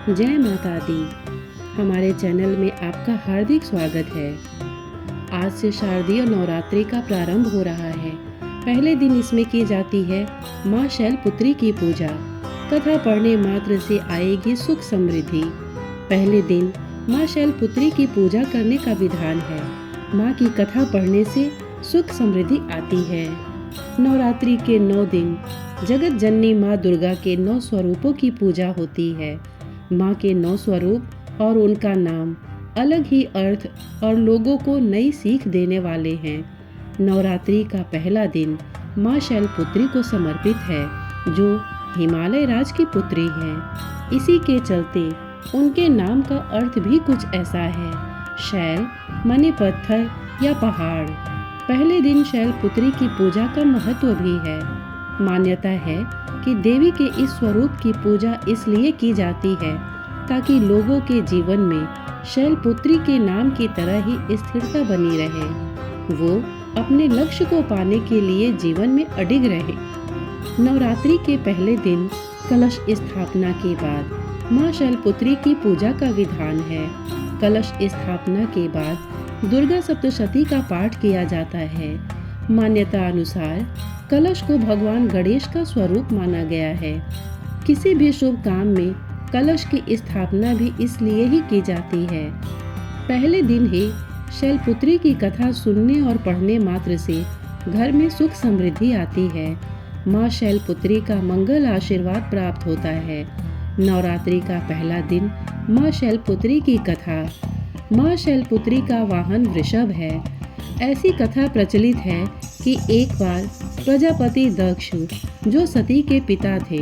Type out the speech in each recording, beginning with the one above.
जय माता दी। हमारे चैनल में आपका हार्दिक स्वागत है। आज से शारदीय नवरात्रि का प्रारंभ हो रहा है। पहले दिन इसमें की जाती है माँ शैलपुत्री की पूजा। कथा पढ़ने मात्र से आएगी सुख समृद्धि। पहले दिन माँ शैलपुत्री की पूजा करने का विधान है। माँ की कथा पढ़ने से सुख समृद्धि आती है। नवरात्रि के 9 दिन जगत जननी माँ दुर्गा के 9 स्वरूपों की पूजा होती है। माँ के 9 स्वरूप और उनका नाम अलग ही अर्थ और लोगों को नई सीख देने वाले हैं। नवरात्रि का पहला दिन माँ शैलपुत्री को समर्पित है, जो हिमालय राज की पुत्री है। इसी के चलते उनके नाम का अर्थ भी कुछ ऐसा है। शैल माने पत्थर या पहाड़। पहले दिन शैलपुत्री की पूजा का महत्व भी है। मान्यता है कि देवी के इस स्वरूप की पूजा इसलिए की जाती है ताकि लोगों के जीवन में शैलपुत्री के नाम की तरह ही स्थिरता बनी रहे, वो अपने लक्ष्य को पाने के लिए जीवन में अडिग रहे। नवरात्रि के पहले दिन कलश स्थापना के बाद माँ शैलपुत्री की पूजा का विधान है। कलश स्थापना के बाद दुर्गा सप्तशती का पाठ किया जाता है। मान्यता अनुसार कलश को भगवान गणेश का स्वरूप माना गया है। किसी भी शुभ काम में कलश की स्थापना भी इसलिए ही की जाती है। पहले दिन ही शैलपुत्री की कथा सुनने और पढ़ने मात्र से घर में सुख समृद्धि आती है। माँ शैलपुत्री का मंगल आशीर्वाद प्राप्त होता है। नवरात्रि का पहला दिन माँ शैलपुत्री की कथा। माँ शैलपुत्री का वाहन वृषभ है। ऐसी कथा प्रचलित है कि एक बार प्रजापति दक्ष, जो सती के पिता थे,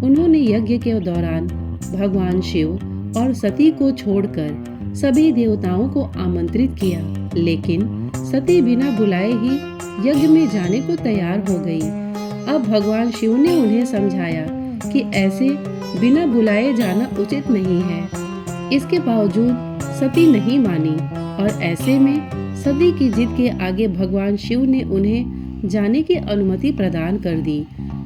उन्होंने यज्ञ के दौरान भगवान शिव और सती को छोड़कर सभी देवताओं को आमंत्रित किया, लेकिन सती बिना बुलाए ही यज्ञ में जाने को तैयार हो गई। अब भगवान शिव ने उन्हें समझाया कि ऐसे बिना बुलाए जाना उचित नहीं है। इसके बावजूद सती नहीं मानी और ऐसे में सती की जिद के आगे भगवान शिव ने उन्हें जाने की अनुमति प्रदान कर दी।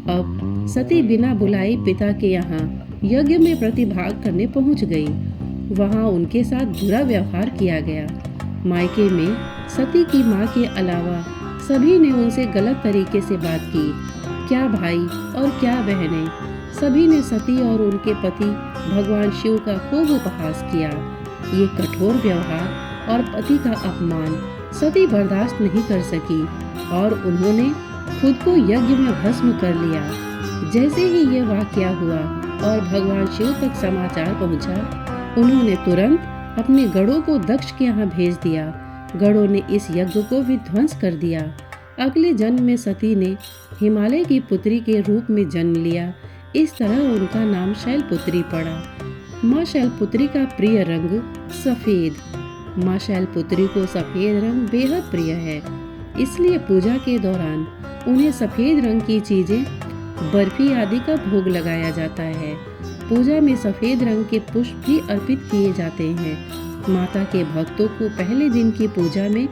अब सती बिना बुलाए पिता के यहाँ यज्ञ में प्रतिभाग करने पहुँच गई। वहाँ उनके साथ बुरा व्यवहार किया गया। मायके में सती की माँ के अलावा सभी ने उनसे गलत तरीके से बात की। क्या भाई और क्या बहनें, सभी ने सती और उनके पति भगवान शिव का खूब उपहास किया। ये कठोर व्यवहार और पति का अपमान सती बर्दाश्त नहीं कर सकी और उन्होंने खुद को यज्ञ में भस्म कर लिया। जैसे ही ये वाकया हुआ और भगवान शिव तक समाचार पहुंचा, उन्होंने तुरंत अपने गढ़ों को दक्ष के यहाँ भेज दिया। गढ़ों ने इस यज्ञ को विध्वंस कर दिया। अगले जन्म में सती ने हिमालय की पुत्री के रूप में जन्म लिया। इस तरह उनका नाम शैलपुत्री पड़ा। माँ शैलपुत्री का प्रिय रंग सफेद। माँ शैलपुत्री को सफेद रंग बेहद प्रिय है, इसलिए पूजा के दौरान उन्हें सफेद रंग की चीजें, बर्फी आदि का भोग लगाया जाता है। पूजा में सफेद रंग के पुष्प भी अर्पित किए जाते हैं। माता के भक्तों को पहले दिन की पूजा में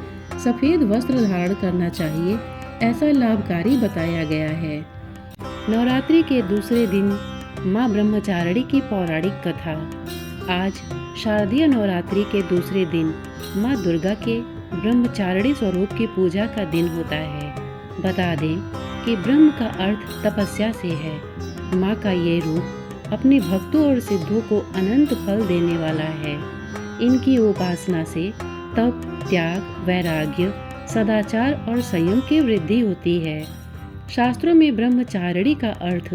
सफेद वस्त्र धारण करना चाहिए, ऐसा लाभकारी बताया गया है। नवरात्रि के दूसरे दिन माँ ब्रह्मचारिणी की पौराणिक कथा। आज शारदीय नवरात्रि के दूसरे दिन माँ दुर्गा के ब्रह्मचारिणी स्वरूप की पूजा का दिन होता है। बता दें कि ब्रह्म का अर्थ तपस्या से है। माँ का ये रूप अपने भक्तों और सिद्धों को अनंत फल देने वाला है। इनकी उपासना से तप, त्याग, वैराग्य, सदाचार और संयम की वृद्धि होती है। शास्त्रों में ब्रह्मचारिणी का अर्थ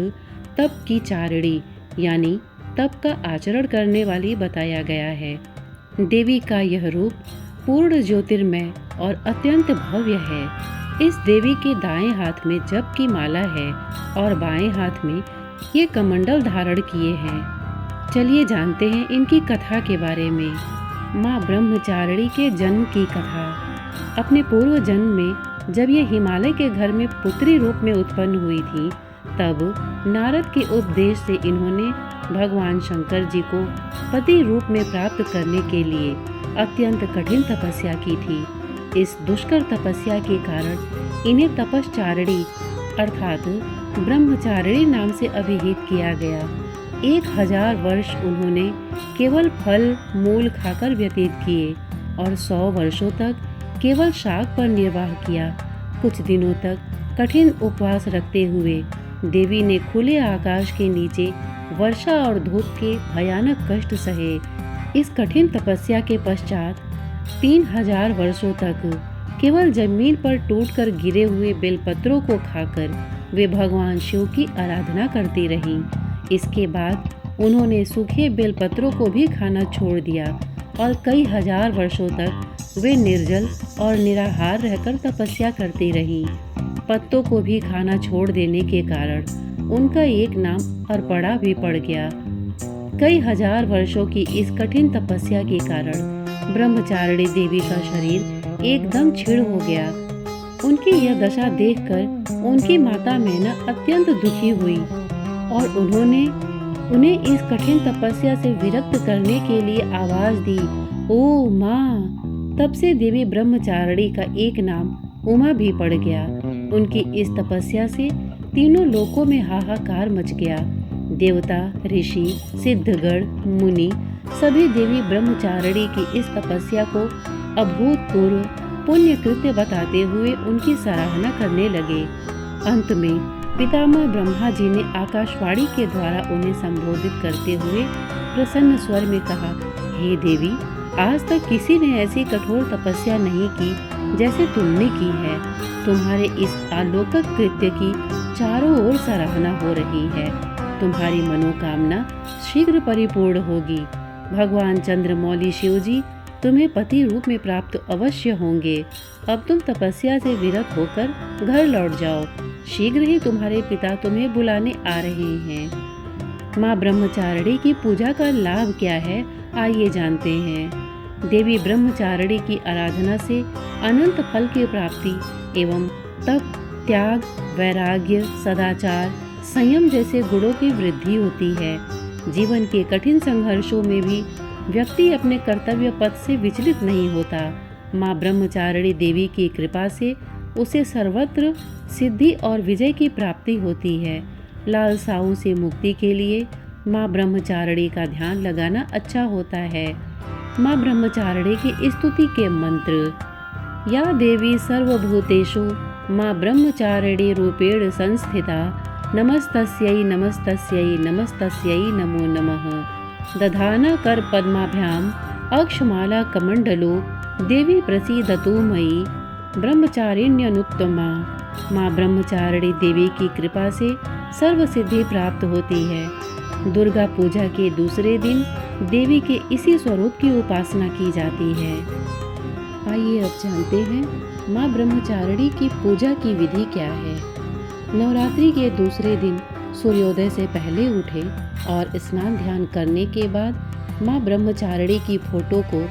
तप की चारिणी यानी तप का आचरण करने वाली बताया गया है। देवी का यह रूप पूर्ण ज्योतिर्मय और अत्यंत भव्य है। इस देवी के दाएं हाथ में जप की माला है और बाएं हाथ में ये कमंडल धारण किए हैं। चलिए जानते हैं इनकी कथा के बारे में। माँ ब्रह्मचारिणी के जन्म की कथा। अपने पूर्व जन्म में जब ये हिमालय के घर में पुत्री रूप में उत्पन्न हुई थी, तब नारद के उपदेश से इन्होंने भगवान शंकर जी को पति रूप में प्राप्त करने के लिए अत्यंत कठिन तपस्या की थी। इस दुष्कर तपस्या के कारण इन्हें तपश्चारिणी अर्थात ब्रह्मचारिणी नाम से अभिहित किया गया। 1000 वर्ष उन्होंने केवल फल मूल खाकर व्यतीत किए और 100 वर्षों तक केवल शाक पर निर्वाह किया। कुछ दिनों तक कठिन उपवास रखते हुए देवी ने खुले आकाश के नीचे वर्षा और धूप के भयानक कष्ट सहे। इस कठिन तपस्या के पश्चात 3000 वर्षों तक केवल जमीन पर टूटकर गिरे हुए बेलपत्रों को खाकर वे भगवान शिव की आराधना करती रहीं। इसके बाद उन्होंने सूखे बेलपत्रों को भी खाना छोड़ दिया और कई हजार वर्षों तक वे निर्जल और निराहार रहकर तपस्या करती रहीं। पत्तों को भी खाना छोड़ देने के कारण उनका एक नाम अर्पणा भी पड़ गया। कई हजार वर्षों की इस कठिन तपस्या के कारण ब्रह्मचारिणी देवी का शरीर एकदम क्षीण हो गया। उनकी यह दशा देखकर उनकी माता मैना अत्यंत दुखी हुई और उन्हें इस कठिन तपस्या से विरक्त करने के लिए आवाज दी, ओ माँ। तब से देवी ब्रह्मचारिणी का एक नाम उमा भी पड़ गया। उनकी इस तपस्या से तीनों लोकों में हाहाकार मच गया। देवता, ऋषि, सिद्धगण, मुनि सभी देवी ब्रह्मचारिणी की इस तपस्या को अभूतपूर्व पुण्य कृत्य बताते हुए उनकी सराहना करने लगे। अंत में पितामह ब्रह्मा जी ने आकाशवाणी के द्वारा उन्हें संबोधित करते हुए प्रसन्न स्वर में कहा, हे देवी, आज तक किसी ने ऐसी कठोर तपस्या नहीं की जैसे तुमने की है। तुम्हारे इस अलौकिक कृत्य की चारों ओर सराहना हो रही है। तुम्हारी मनोकामना शीघ्र परिपूर्ण होगी। भगवान चंद्रमौली शिव जी तुम्हें पति रूप में प्राप्त अवश्य होंगे। अब तुम तपस्या से विरत होकर घर लौट जाओ। शीघ्र ही तुम्हारे पिता तुम्हें बुलाने आ रहे हैं। माँ ब्रह्मचारिणी की पूजा का लाभ क्या है, आइए जानते हैं। देवी ब्रह्मचारिणी की आराधना से अनंत फल की प्राप्ति एवं तप, त्याग, वैराग्य, सदाचार, संयम जैसे गुणों की वृद्धि होती है। जीवन के कठिन संघर्षों में भी व्यक्ति अपने कर्तव्य पथ से विचलित नहीं होता। माँ ब्रह्मचारिणी देवी की कृपा से उसे सर्वत्र सिद्धि और विजय की प्राप्ति होती है। लालसाओं से मुक्ति के लिए माँ ब्रह्मचारिणी का ध्यान लगाना अच्छा होता है। माँ ब्रह्मचारिणी की स्तुति के मंत्र। या देवी सर्वभूतेषु माँ ब्रह्मचारिणी रूपेण संस्थिता, नमस्तस्यै नमस्तस्यै नमस्तस्यै नमो नमः। दधाना कर पद्माभ्याम अक्षमाला कमंडलो, देवी प्रसीदतु मयि ब्रह्मचारिण्यनुत्तमा। माँ ब्रह्मचारिणी देवी की कृपा से सर्व सिद्धि प्राप्त होती है। दुर्गा पूजा के दूसरे दिन देवी के इसी स्वरूप की उपासना की जाती है। आइए अब जानते हैं माँ ब्रह्मचारिणी की पूजा की विधि क्या है। नवरात्रि के दूसरे दिन सूर्योदय से पहले उठे और स्नान ध्यान करने के बाद माँ ब्रह्मचारिणी की फोटो को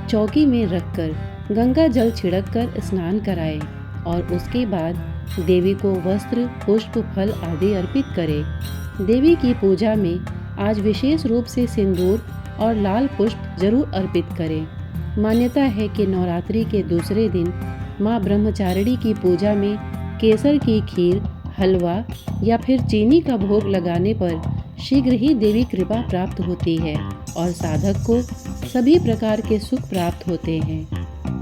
चौकी में रखकर गंगा जल छिड़ककर स्नान कराएं और उसके बाद देवी को वस्त्र, पुष्प, फल आदि अर्पित करें। देवी की पूजा में आज विशेष रूप से सिंदूर और लाल पुष्प जरूर अर्पित करें। मान्यता है कि नवरात्रि के दूसरे दिन माँ ब्रह्मचारिणी की पूजा में केसर की खीर, हलवा या फिर चीनी का भोग लगाने पर शीघ्र ही देवी कृपा प्राप्त होती है और साधक को सभी प्रकार के सुख प्राप्त होते हैं।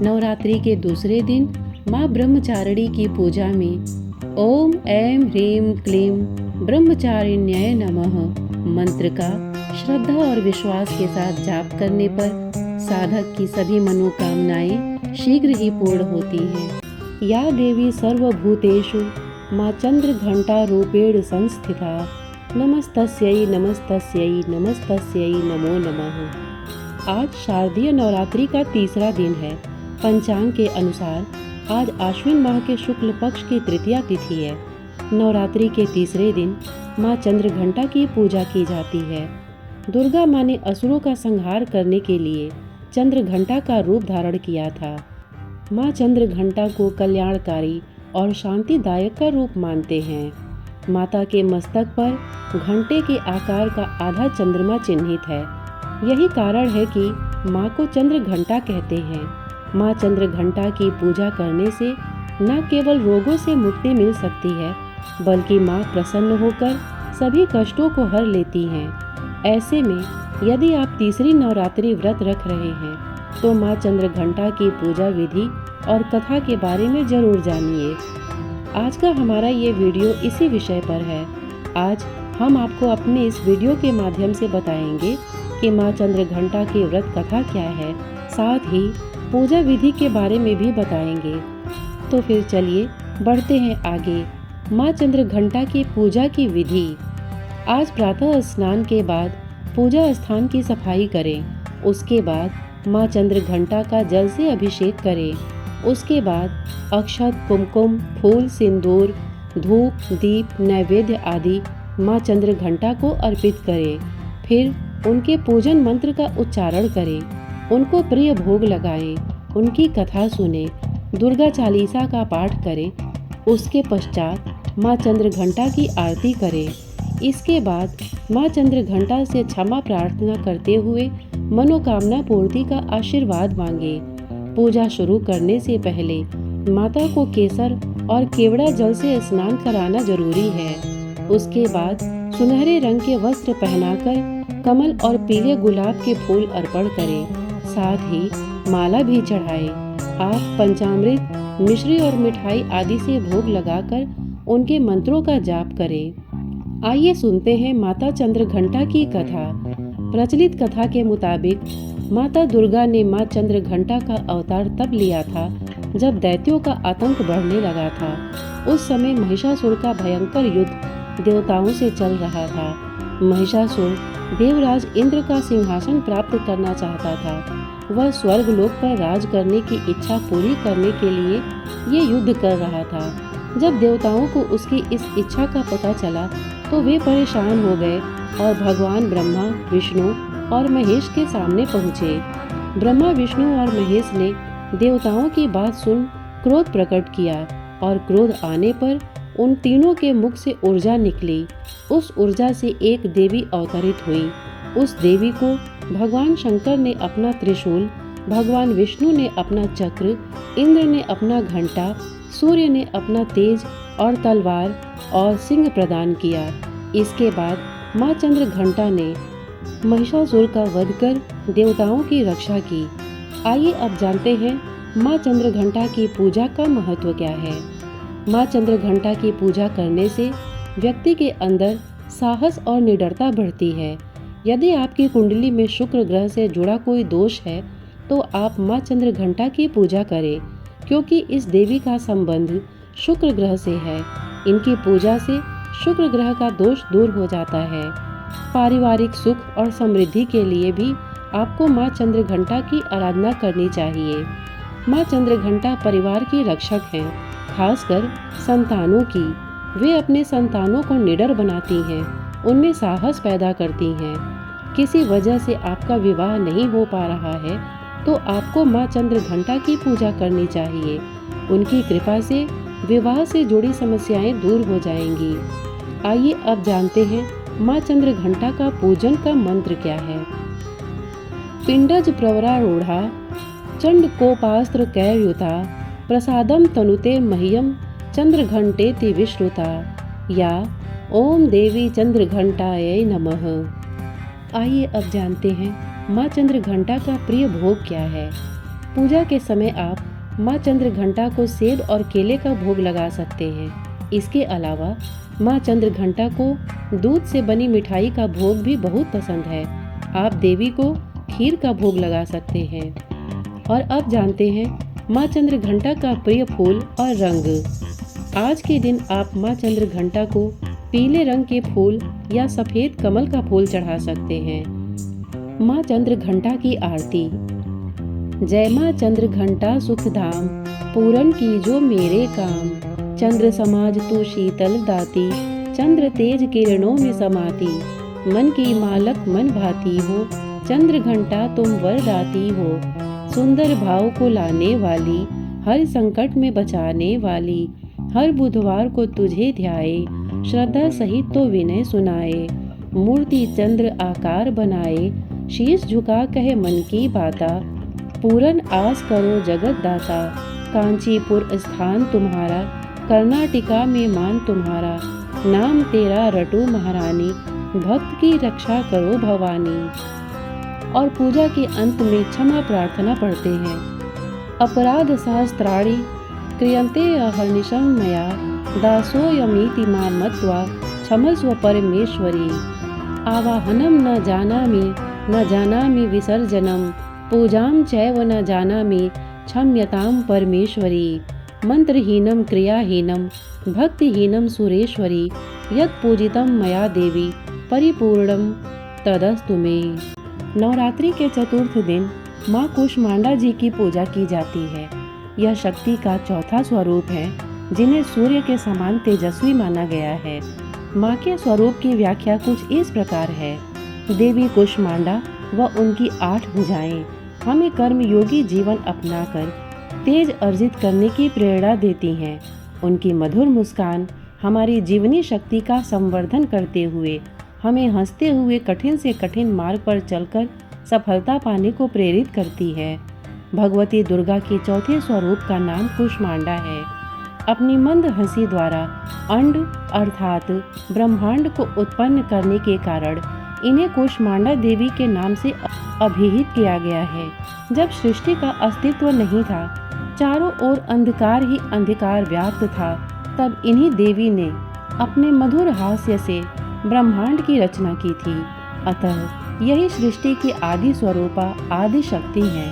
नवरात्रि के दूसरे दिन माँ ब्रह्मचारिणी की पूजा में ओम ऐं ह्रीं क्लीं ब्रह्मचारिण्याय नमः मंत्र का श्रद्धा और विश्वास के साथ जाप करने पर साधक की सभी मनोकामनाएं शीघ्र ही पूर्ण होती हैं। या देवी सर्वभूतेषु माँ चंद्र घंटा रूपेण संस्थिता, नमस्तस्यै नमस्तस्यै नमस्तस्यै नमो नमः। आज शारदीय नवरात्रि का तीसरा दिन है। पंचांग के अनुसार आज आश्विन माह के शुक्ल पक्ष की तृतीया तिथि है। नवरात्रि के तीसरे दिन माँ चंद्र घंटा की पूजा की जाती है। दुर्गा माँ ने असुरों का संहार करने के लिए चंद्र घंटा का रूप धारण किया था। माँ चंद्र घंटा को कल्याणकारी और शांतिदायक का रूप मानते हैं। माता के मस्तक पर घंटे के आकार का आधा चंद्रमा चिन्हित है। यही कारण है कि माँ को चंद्र घंटा कहते हैं। माँ चंद्र घंटा की पूजा करने से न केवल रोगों से मुक्ति मिल सकती है, बल्कि माँ प्रसन्न होकर सभी कष्टों को हर लेती हैं। ऐसे में यदि आप तीसरी नवरात्रि व्रत रख रहे हैं तो माँ चंद्रघंटा की पूजा विधि और कथा के बारे में जरूर जानिए। आज का हमारा ये वीडियो इसी विषय पर है। आज हम आपको अपने इस वीडियो के माध्यम से बताएंगे कि माँ चंद्रघंटा की व्रत कथा क्या है, साथ ही पूजा विधि के बारे में भी बताएंगे। तो फिर चलिए बढ़ते हैं आगे। माँ चंद्रघंटा की पूजा की विधि। आज प्रातः स्नान के बाद पूजा स्थान की सफाई करें। उसके बाद माँ चंद्रघंटा का जल से अभिषेक करें। उसके बाद अक्षत, कुमकुम, फूल, सिंदूर, धूप, दीप, नैवेद्य आदि माँ चंद्रघंटा को अर्पित करें। फिर उनके पूजन मंत्र का उच्चारण करें, उनको प्रिय भोग लगाएं, उनकी कथा सुनें, दुर्गा चालीसा का पाठ करें। उसके पश्चात माँ चंद्रघंटा की आरती करें। इसके बाद माँ चंद्रघंटा से क्षमा प्रार्थना करते हुए मनोकामना पूर्ति का आशीर्वाद मांगे। पूजा शुरू करने से पहले माता को केसर और केवड़ा जल से स्नान कराना जरूरी है। उसके बाद सुनहरे रंग के वस्त्र पहनाकर कमल और पीले गुलाब के फूल अर्पण करें। साथ ही माला भी चढ़ाएं। आप पंचामृत, मिश्री और मिठाई आदि से भोग लगाकर उनके मंत्रों का जाप करें। आइए सुनते हैं माता चंद्रघंटा की कथा। प्रचलित कथा के मुताबिक माता दुर्गा ने माँ चंद्रघंटा का अवतार तब लिया था जब दैत्यों का आतंक बढ़ने लगा था। उस समय महिषासुर का भयंकर युद्ध देवताओं से चल रहा था। महिषासुर देवराज इंद्र का सिंहासन प्राप्त करना चाहता था। वह स्वर्ग लोक पर राज करने की इच्छा पूरी करने के लिए ये युद्ध कर रहा था। जब देवताओं को उसकी इस इच्छा का पता चला तो वे परेशान हो गए और भगवान ब्रह्मा, विष्णु और महेश के सामने पहुँचे। ब्रह्मा, विष्णु और महेश ने देवताओं की बात सुन क्रोध प्रकट किया और क्रोध आने पर उन तीनों के मुख से ऊर्जा निकली। उस ऊर्जा से एक देवी अवतरित हुई। उस देवी को भगवान शंकर ने अपना त्रिशूल, भगवान विष्णु ने अपना चक्र, इंद्र ने अपना घंटा, सूर्य ने अपना तेज और तलवार और सिंह प्रदान किया। इसके बाद माँ चंद्रघंटा ने महिषासुर का वध कर देवताओं की रक्षा की। आइए अब जानते हैं माँ चंद्रघंटा की पूजा का महत्व क्या है। माँ चंद्रघंटा की पूजा करने से व्यक्ति के अंदर साहस और निडरता बढ़ती है। यदि आपकी कुंडली में शुक्र ग्रह से जुड़ा कोई दोष है तो आप माँ चंद्रघंटा की पूजा करें, क्योंकि इस देवी का संबंध शुक्र ग्रह से है। इनकी पूजा से शुक्र ग्रह का दोष दूर हो जाता है। पारिवारिक सुख और समृद्धि के लिए भी आपको माँ चंद्रघंटा की आराधना करनी चाहिए। माँ चंद्रघंटा परिवार की रक्षक हैं, खासकर संतानों की। वे अपने संतानों को निडर बनाती हैं, उनमें साहस पैदा करती हैं। किसी वजह से आपका विवाह नहीं हो पा रहा है तो आपको माँ चंद्रघंटा की पूजा करनी चाहिए। उनकी कृपा से विवाह से जुड़ी समस्याएं दूर हो जाएंगी। आइए अब जानते हैं माँ चंद्रघंटा का पूजन का मंत्र क्या है। पिंडज प्रवरारूढ़ा चंडकोपास्त्र कैर्युता प्रसादम तनुते मह्यम चंद्रघंटेति विश्रुता या ओम देवी चंद्रघंटायै नमः। आइए अब जानते हैं माँ चंद्रघंटा का प्रिय भोग क्या है। पूजा के समय आप माँ चंद्रघंटा को सेब और केले का भोग लगा सकते हैं। इसके अलावा माँ चंद्रघंटा को दूध से बनी मिठाई का भोग भी बहुत पसंद है। आप देवी को खीर का भोग लगा सकते हैं। और अब जानते हैं माँ चंद्रघंटा का प्रिय फूल और रंग। आज के दिन आप माँ चंद्रघंटा को पीले रंग के फूल या सफेद कमल का फूल चढ़ा सकते हैं। माँ चंद्रघंटा की आरती। जय माँ चंद्रघंटा सुखधाम, पूरन की जो मेरे काम। चंद्र समाज तू शीतल दाती, चंद्र तेज किरणों में समाती। मन की मालक मन भाती हो, चंद्रघंटा तुम वरदाती हो। सुंदर भाव को लाने वाली, हर संकट में बचाने वाली। हर बुधवार को तुझे ध्याए, श्रद्धा सहित तो विनय सुनाए। मूर्ति चंद्र आकार बनाए, शीश झुका कहे मन की बाता। पूरन आस करो जगत दाता, कांचीपुर स्थान तुम्हारा। कर्नाटिका में मान तुम्हारा, नाम तेरा रटू महारानी। भक्त की रक्षा करो भवानी। और पूजा के अंत में क्षमा प्रार्थना पढ़ते हैं। अपराध सहस्त्राणि क्रियन्ते अहर्निशं मया दासोऽयमिति मां मत्वा क्षमस्व परमेश्वरी। आवाहनं न जानामि विसर्जनं पूजां चैव न जानामि क्षम्यतां परमेश्वरी। मंत्रहीनं क्रियाहीनं भक्तिहीनं सुरेश्वरी यत् पूजितं मया देवी परिपूर्णं तदस्तु मे। नवरात्रि के चतुर्थ दिन माँ कूष्मांडा जी की पूजा की जाती है। यह शक्ति का चौथा स्वरूप है जिन्हें सूर्य के समान तेजस्वी माना गया है। माँ के स्वरूप की व्याख्या कुछ इस प्रकार है। देवी कूष्मांडा व उनकी 8 भुजाएं हमें कर्मयोगी जीवन अपनाकर तेज अर्जित करने की प्रेरणा देती हैं। उनकी मधुर मुस्कान हमारी जीवनी शक्ति का संवर्धन करते हुए हमें हंसते हुए कठिन से कठिन मार्ग पर चलकर सफलता पाने को प्रेरित करती है। भगवती दुर्गा के चौथे स्वरूप का नाम कूष्मांडा है। अपनी मंद हंसी द्वारा अंड अर्थात ब्रह्मांड को उत्पन्न करने के कारण इन्हें कूष्मांडा देवी के नाम से अभिहित किया गया है। जब सृष्टि का अस्तित्व नहीं था, चारों ओर अंधकार ही अंधकार व्याप्त था, तब इन्हीं देवी ने अपने मधुर हास्य से ब्रह्मांड की रचना की थी। अतः यही सृष्टि की आदि स्वरूपा आदि शक्ति है।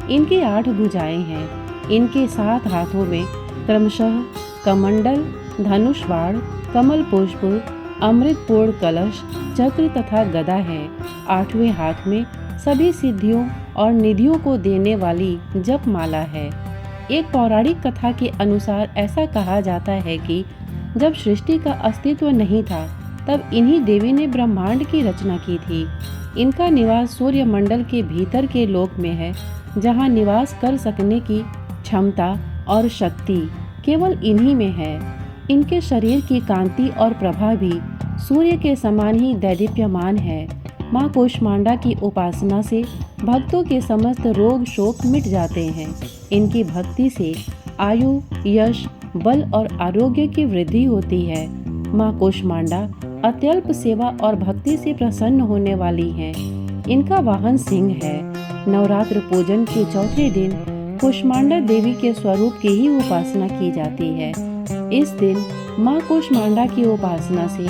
इनकी 8 भुजाएं हैं। इनके 7 हाथों में क्रमशः कमंडल, धनुष बाण, कमल पुष्प, अमृतपूर्ण कलश, चक्र तथा गदा है। 8वें हाथ में सभी सिद्धियों और निधियों को देने वाली जप माला है। एक पौराणिक कथा के अनुसार ऐसा कहा जाता है कि जब सृष्टि का अस्तित्व नहीं था, तब इन्हीं देवी ने ब्रह्मांड की रचना की थी। इनका निवास सूर्य मंडल के भीतर के लोक में है, जहां निवास कर सकने की क्षमता और शक्ति केवल इन्हीं में है। इनके शरीर की कांति और प्रभा भी सूर्य के समान ही दैदीप्यमान है। माँ कूष्मांडा की उपासना से भक्तों के समस्त रोग शोक मिट जाते हैं। इनकी भक्ति से आयु, यश, बल और आरोग्य की वृद्धि होती है। माँ कूष्मांडा अत्यल्प सेवा और भक्ति से प्रसन्न होने वाली हैं। इनका वाहन सिंह है। नवरात्र पूजन के चौथे दिन कूष्मांडा देवी के स्वरूप की ही उपासना की जाती है। इस दिन माँ कूष्मांडा की उपासना से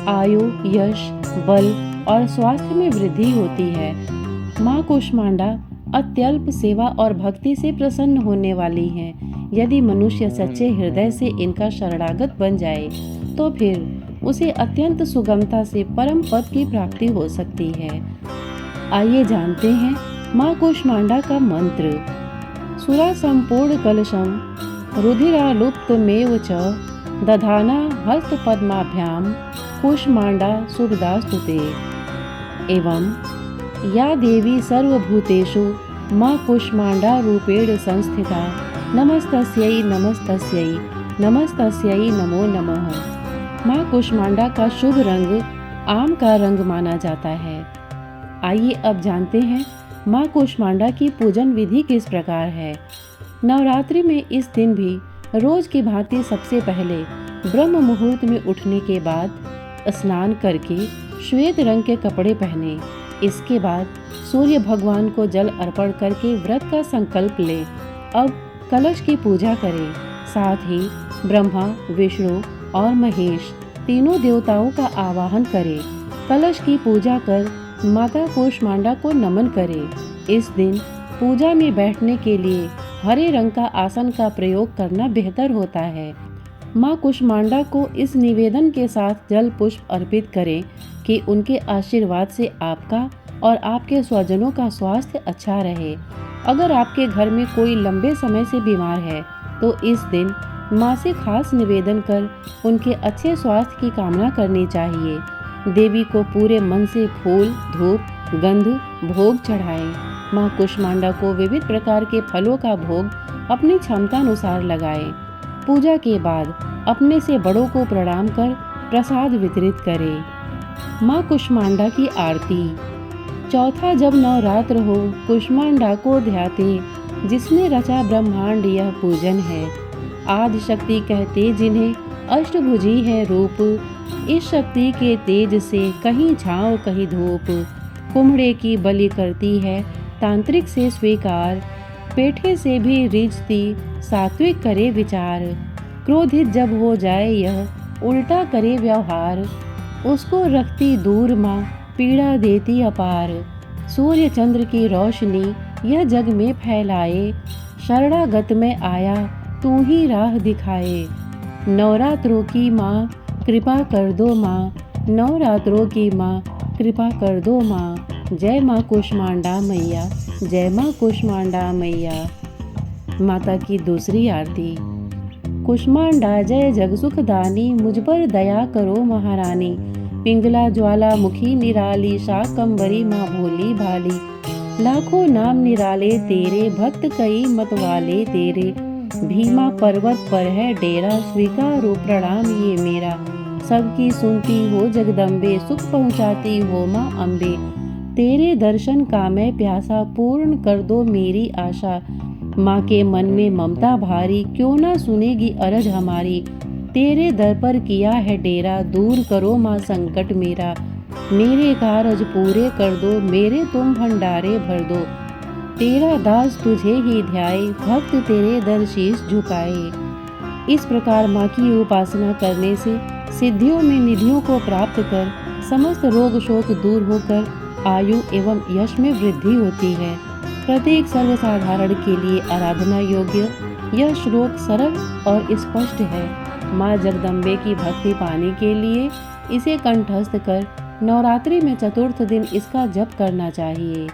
आयु, यश, बल और स्वास्थ्य में वृद्धि होती है। माँ कूष्मांडा अत्यल्प सेवा और भक्ति से प्रसन्न होने वाली हैं। यदि मनुष्य सच्चे हृदय से इनका शरणागत बन जाए तो फिर उसे अत्यंत सुगमता से परम पद की प्राप्ति हो सकती है। आइए जानते हैं माँ कूष्मांडा का मंत्र। सुरा संपूर्ण कलशम रुधिरालुप्तमेव च दधाना हस्त पद्माभ्याम कूष्मांडा शुभदास्तुते। एवं या देवी सर्वभूतेषु माँ कूष्मांडा रूपेण संस्थिता नमस्तस्यै नमस्तस्यै नमस्तस्यै नमो नमः। माँ कूष्मांडा का शुभ रंग आम का रंग माना जाता है। आइए अब जानते हैं माँ कूष्मांडा की पूजन विधि किस प्रकार है। नवरात्रि में इस दिन भी रोज की भांति सबसे पहले ब्रह्म मुहूर्त में उठने के बाद स्नान करके श्वेत रंग के कपड़े पहने। इसके बाद सूर्य भगवान को जल अर्पण करके व्रत का संकल्प ले। अब कलश की पूजा करें। साथ ही ब्रह्मा, विष्णु और महेश तीनों देवताओं का आवाहन करें। कलश की पूजा कर माता कूष्मांडा को नमन करें। इस दिन पूजा में बैठने के लिए हरे रंग का आसन का प्रयोग करना बेहतर होता है। माँ कूष्मांडा को इस निवेदन के साथ जल पुष्प अर्पित करें कि उनके आशीर्वाद से आपका और आपके स्वजनों का स्वास्थ्य अच्छा रहे। अगर आपके घर में कोई लंबे समय से बीमार है तो इस दिन माँ से खास निवेदन कर उनके अच्छे स्वास्थ्य की कामना करनी चाहिए। देवी को पूरे मन से फूल, धूप, गंध, भोग चढ़ाएं। माँ कूष्मांडा को विविध प्रकार के फलों का भोग अपनी क्षमतानुसार लगाएं। पूजा के बाद अपने से बड़ों को प्रणाम कर प्रसाद वितरित करें। माँ कूष्मांडा की आरती। चौथा जब नवरात्र हो कूष्मांडा को ध्याते, जिसने रचा ब्रह्मांड यह पूजन है। आदि शक्ति कहते जिन्हें अष्टभुजी है रूप, इस शक्ति के तेज से कहीं छाँव कहीं धूप, कुम्हड़े की बलि करती है तांत्रिक से स्वीकार। पेठे से भी रिझती सात्विक करे विचार, क्रोधित जब हो जाए यह उल्टा करे व्यवहार। उसको रखती दूर माँ पीड़ा देती अपार, सूर्य चंद्र की रोशनी यह जग में फैलाए। शरणागत में आया तू ही राह दिखाए, नवरात्रों की माँ कृपा कर दो माँ, नवरात्रों की माँ कृपा कर दो माँ। जय माँ कुष्मांडा मैया, जय माँ कुष्मांडा मैया। माता की दूसरी आरती। कुष्मांडा जय जग सुखदानी, मुझ पर दया करो महारानी। पिंगला ज्वाला मुखी निराली, शाकंभरी माँ भोली भाली। लाखों नाम निराले तेरे, भक्त कई मतवाले तेरे। भीमा पर्वत पर है डेरा, स्वीकारो प्रणाम ये मेरा। सबकी सुनती हो जगदम्बे, सुख पहुँचाती हो माँ अम्बे। तेरे दर्शन का मैं प्यासा, पूर्ण कर दो मेरी आशा। माँ के मन में ममता भारी, क्यों ना सुनेगी अरज हमारी। तेरे दर पर किया है डेरा, दूर करो माँ संकट मेरा। मेरे कारज पूरे कर दो, मेरे तुम भंडारे भर दो। तेरा दास तुझे ही ध्याए, भक्त तेरे दर शीश झुकाए। इस प्रकार माँ की उपासना करने से सिद्धियों में निधियों को प्राप्त कर समस्त रोग शोक दूर होकर आयु एवं यश में वृद्धि होती है। प्रत्येक सर्वसाधारण के लिए आराधना योग्य यह श्लोक सरल और स्पष्ट है। माँ जगदम्बे की भक्ति पाने के लिए इसे कंठस्थ कर नवरात्रि में चतुर्थ दिन इसका जप करना चाहिए।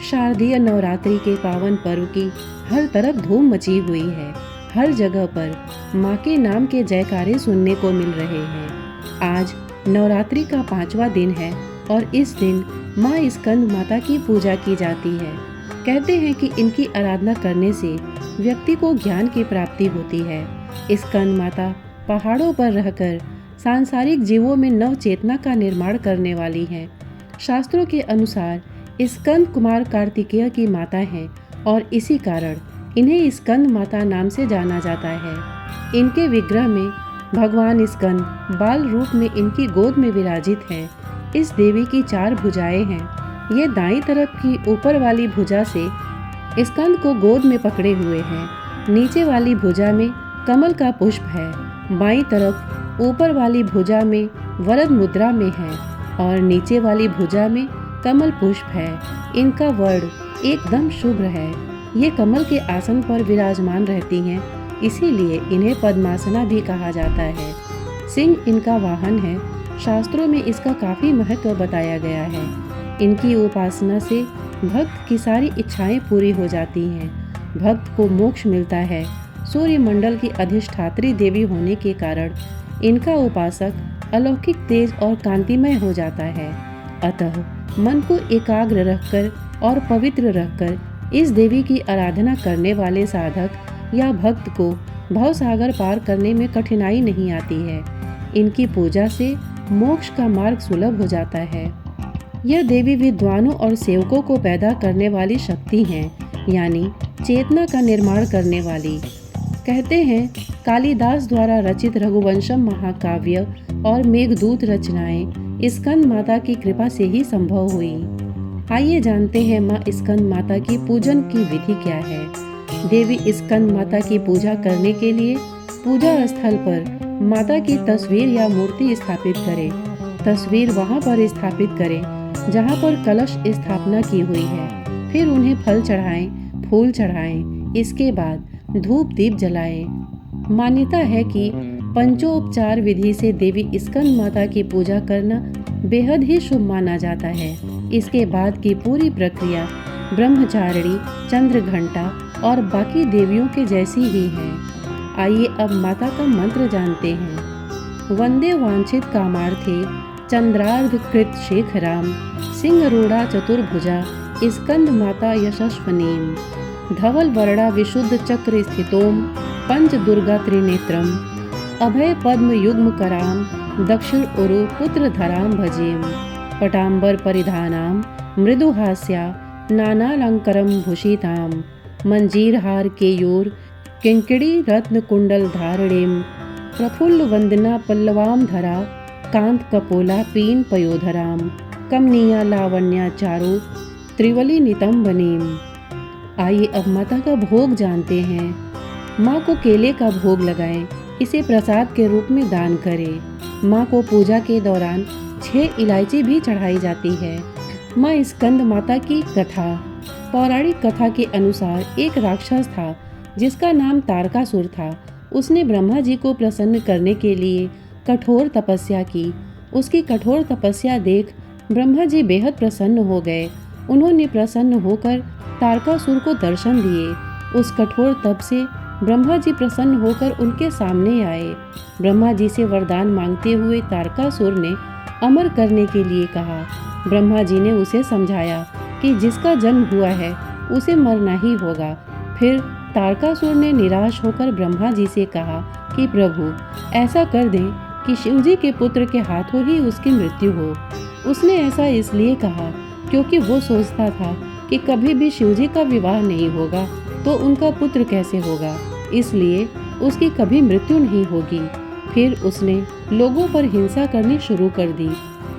शारदीय नवरात्रि के पावन पर्व की हर तरफ धूम मची हुई है। हर जगह पर माँ के नाम के जयकारे सुनने को मिल रहे हैं। आज नवरात्रि का 5वां दिन है और इस दिन माँ स्कंद माता की पूजा की जाती है। कहते हैं कि इनकी आराधना करने से व्यक्ति को ज्ञान की प्राप्ति होती है। स्कंद माता पहाड़ों पर रहकर सांसारिक जीवों में नव चेतना का निर्माण करने वाली हैं। शास्त्रों के अनुसार स्कंद कुमार कार्तिकेय की माता हैं और इसी कारण इन्हें स्कंद माता नाम से जाना जाता है। इनके विग्रह में भगवान स्कंद बाल रूप में इनकी गोद में विराजित हैं। इस देवी की 4 भुजाएं हैं। ये दाईं तरफ की ऊपर वाली भुजा से स्कंद को गोद में पकड़े हुए हैं। नीचे वाली भुजा में कमल का पुष्प है। बाईं तरफ ऊपर वाली भुजा में वरद मुद्रा में है और नीचे वाली भुजा में कमल पुष्प है। इनका वर्ण एकदम शुभ्र है। ये कमल के आसन पर विराजमान रहती हैं, इसीलिए इन्हें पद्मासना भी कहा जाता है। सिंह इनका वाहन है। शास्त्रों में इसका काफी महत्व बताया गया है। इनकी उपासना से भक्त की सारी इच्छाएं पूरी हो जाती हैं। भक्त को मोक्ष मिलता है। सूर्य मंडल की अधिष्ठात्री देवी होने के कारण इनका उपासक अलौकिक तेज और कांतिमय हो जाता है। अतः मन को एकाग्र रखकर और पवित्र रखकर इस देवी की आराधना करने वाले साधक या भक्त को भवसागर पार करने में कठिनाई नहीं आती है। इनकी पूजा से मोक्ष का मार्ग सुलभ हो जाता है। यह देवी विद्वानों और सेवकों को पैदा करने वाली शक्ति हैं, यानी चेतना का निर्माण करने वाली। कहते हैं कालिदास द्वारा रचित रघुवंशम महाकाव्य और मेघदूत रचनाएं स्कंद माता की कृपा से ही संभव हुई। आइए जानते हैं माँ स्कंद माता की पूजन की विधि क्या है। देवी स्कंद माता की पूजा करने के लिए पूजा स्थल पर माता की तस्वीर या मूर्ति स्थापित करें। तस्वीर वहाँ पर स्थापित करें जहाँ पर कलश स्थापना की हुई है। फिर उन्हें फल चढ़ाएं, फूल चढ़ाएं। इसके बाद धूप दीप जलाएं। मान्यता है कि पंचोपचार विधि से देवी स्कंद माता की पूजा करना बेहद ही शुभ माना जाता है। इसके बाद की पूरी प्रक्रिया ब्रह्मचारिणी, चंद्र घंटा और बाकी देवियों के जैसी ही है। आइए अब माता का मंत्र जानते हैं। वंदे वांछित कामार्थे चंद्रार्ध कृत शेखराम, सिंह रूढ़ा चतुर्भुजा स्कंद माता यशस्वनीम। धवल वर्णा विशुद्ध चक्र स्थितोम पंच दुर्गा त्रिनेत्रम। अभय पद्म युग्म कराम दक्षिण उरु पुत्र धराम भजेम। पटांबर परिधानाम मृदुहास्या नानालंकरम भूषिताम। मंजीर हार केयूर किंकिणी रत्न कुंडल धारणेम। प्रफुल्ल वंदना पल्लवाम धरा कांत कपोला पीन पयोधराम कमनीया लावण्या चारु त्रिवली नितंबनीम। आइए अब माता का भोग जानते हैं। माँ को केले का भोग लगाएं, इसे प्रसाद के रूप में दान करें। माँ को पूजा के दौरान 6 इलायची भी चढ़ाई जाती है। माँ स्कंद माता की कथा। पौराणिक कथा के अनुसार एक राक्षस था जिसका नाम तारकासुर था। उसने ब्रह्मा जी को प्रसन्न करने के लिए कठोर तपस्या की। उसकी कठोर तपस्या देख ब्रह्मा जी बेहद प्रसन्न हो गए। उन्होंने प्रसन्न होकर तारकासुर को दर्शन दिए। उस कठोर तप से ब्रह्मा जी प्रसन्न होकर उनके सामने आए। ब्रह्मा जी से वरदान मांगते हुए तारकासुर ने अमर करने के लिए कहा। ब्रह्मा जी ने उसे समझाया कि जिसका जन्म हुआ है उसे मरना ही होगा। फिर तारकासुर ने निराश होकर ब्रह्मा जी से कहा कि प्रभु ऐसा कर दें कि शिवजी के पुत्र के हाथों ही उसकी मृत्यु हो। उसने ऐसा इसलिए कहा क्योंकि वो सोचता था कि कभी भी शिवजी का विवाह नहीं होगा तो उनका पुत्र कैसे होगा, इसलिए उसकी कभी मृत्यु नहीं होगी। फिर उसने लोगों पर हिंसा करनी शुरू कर दी।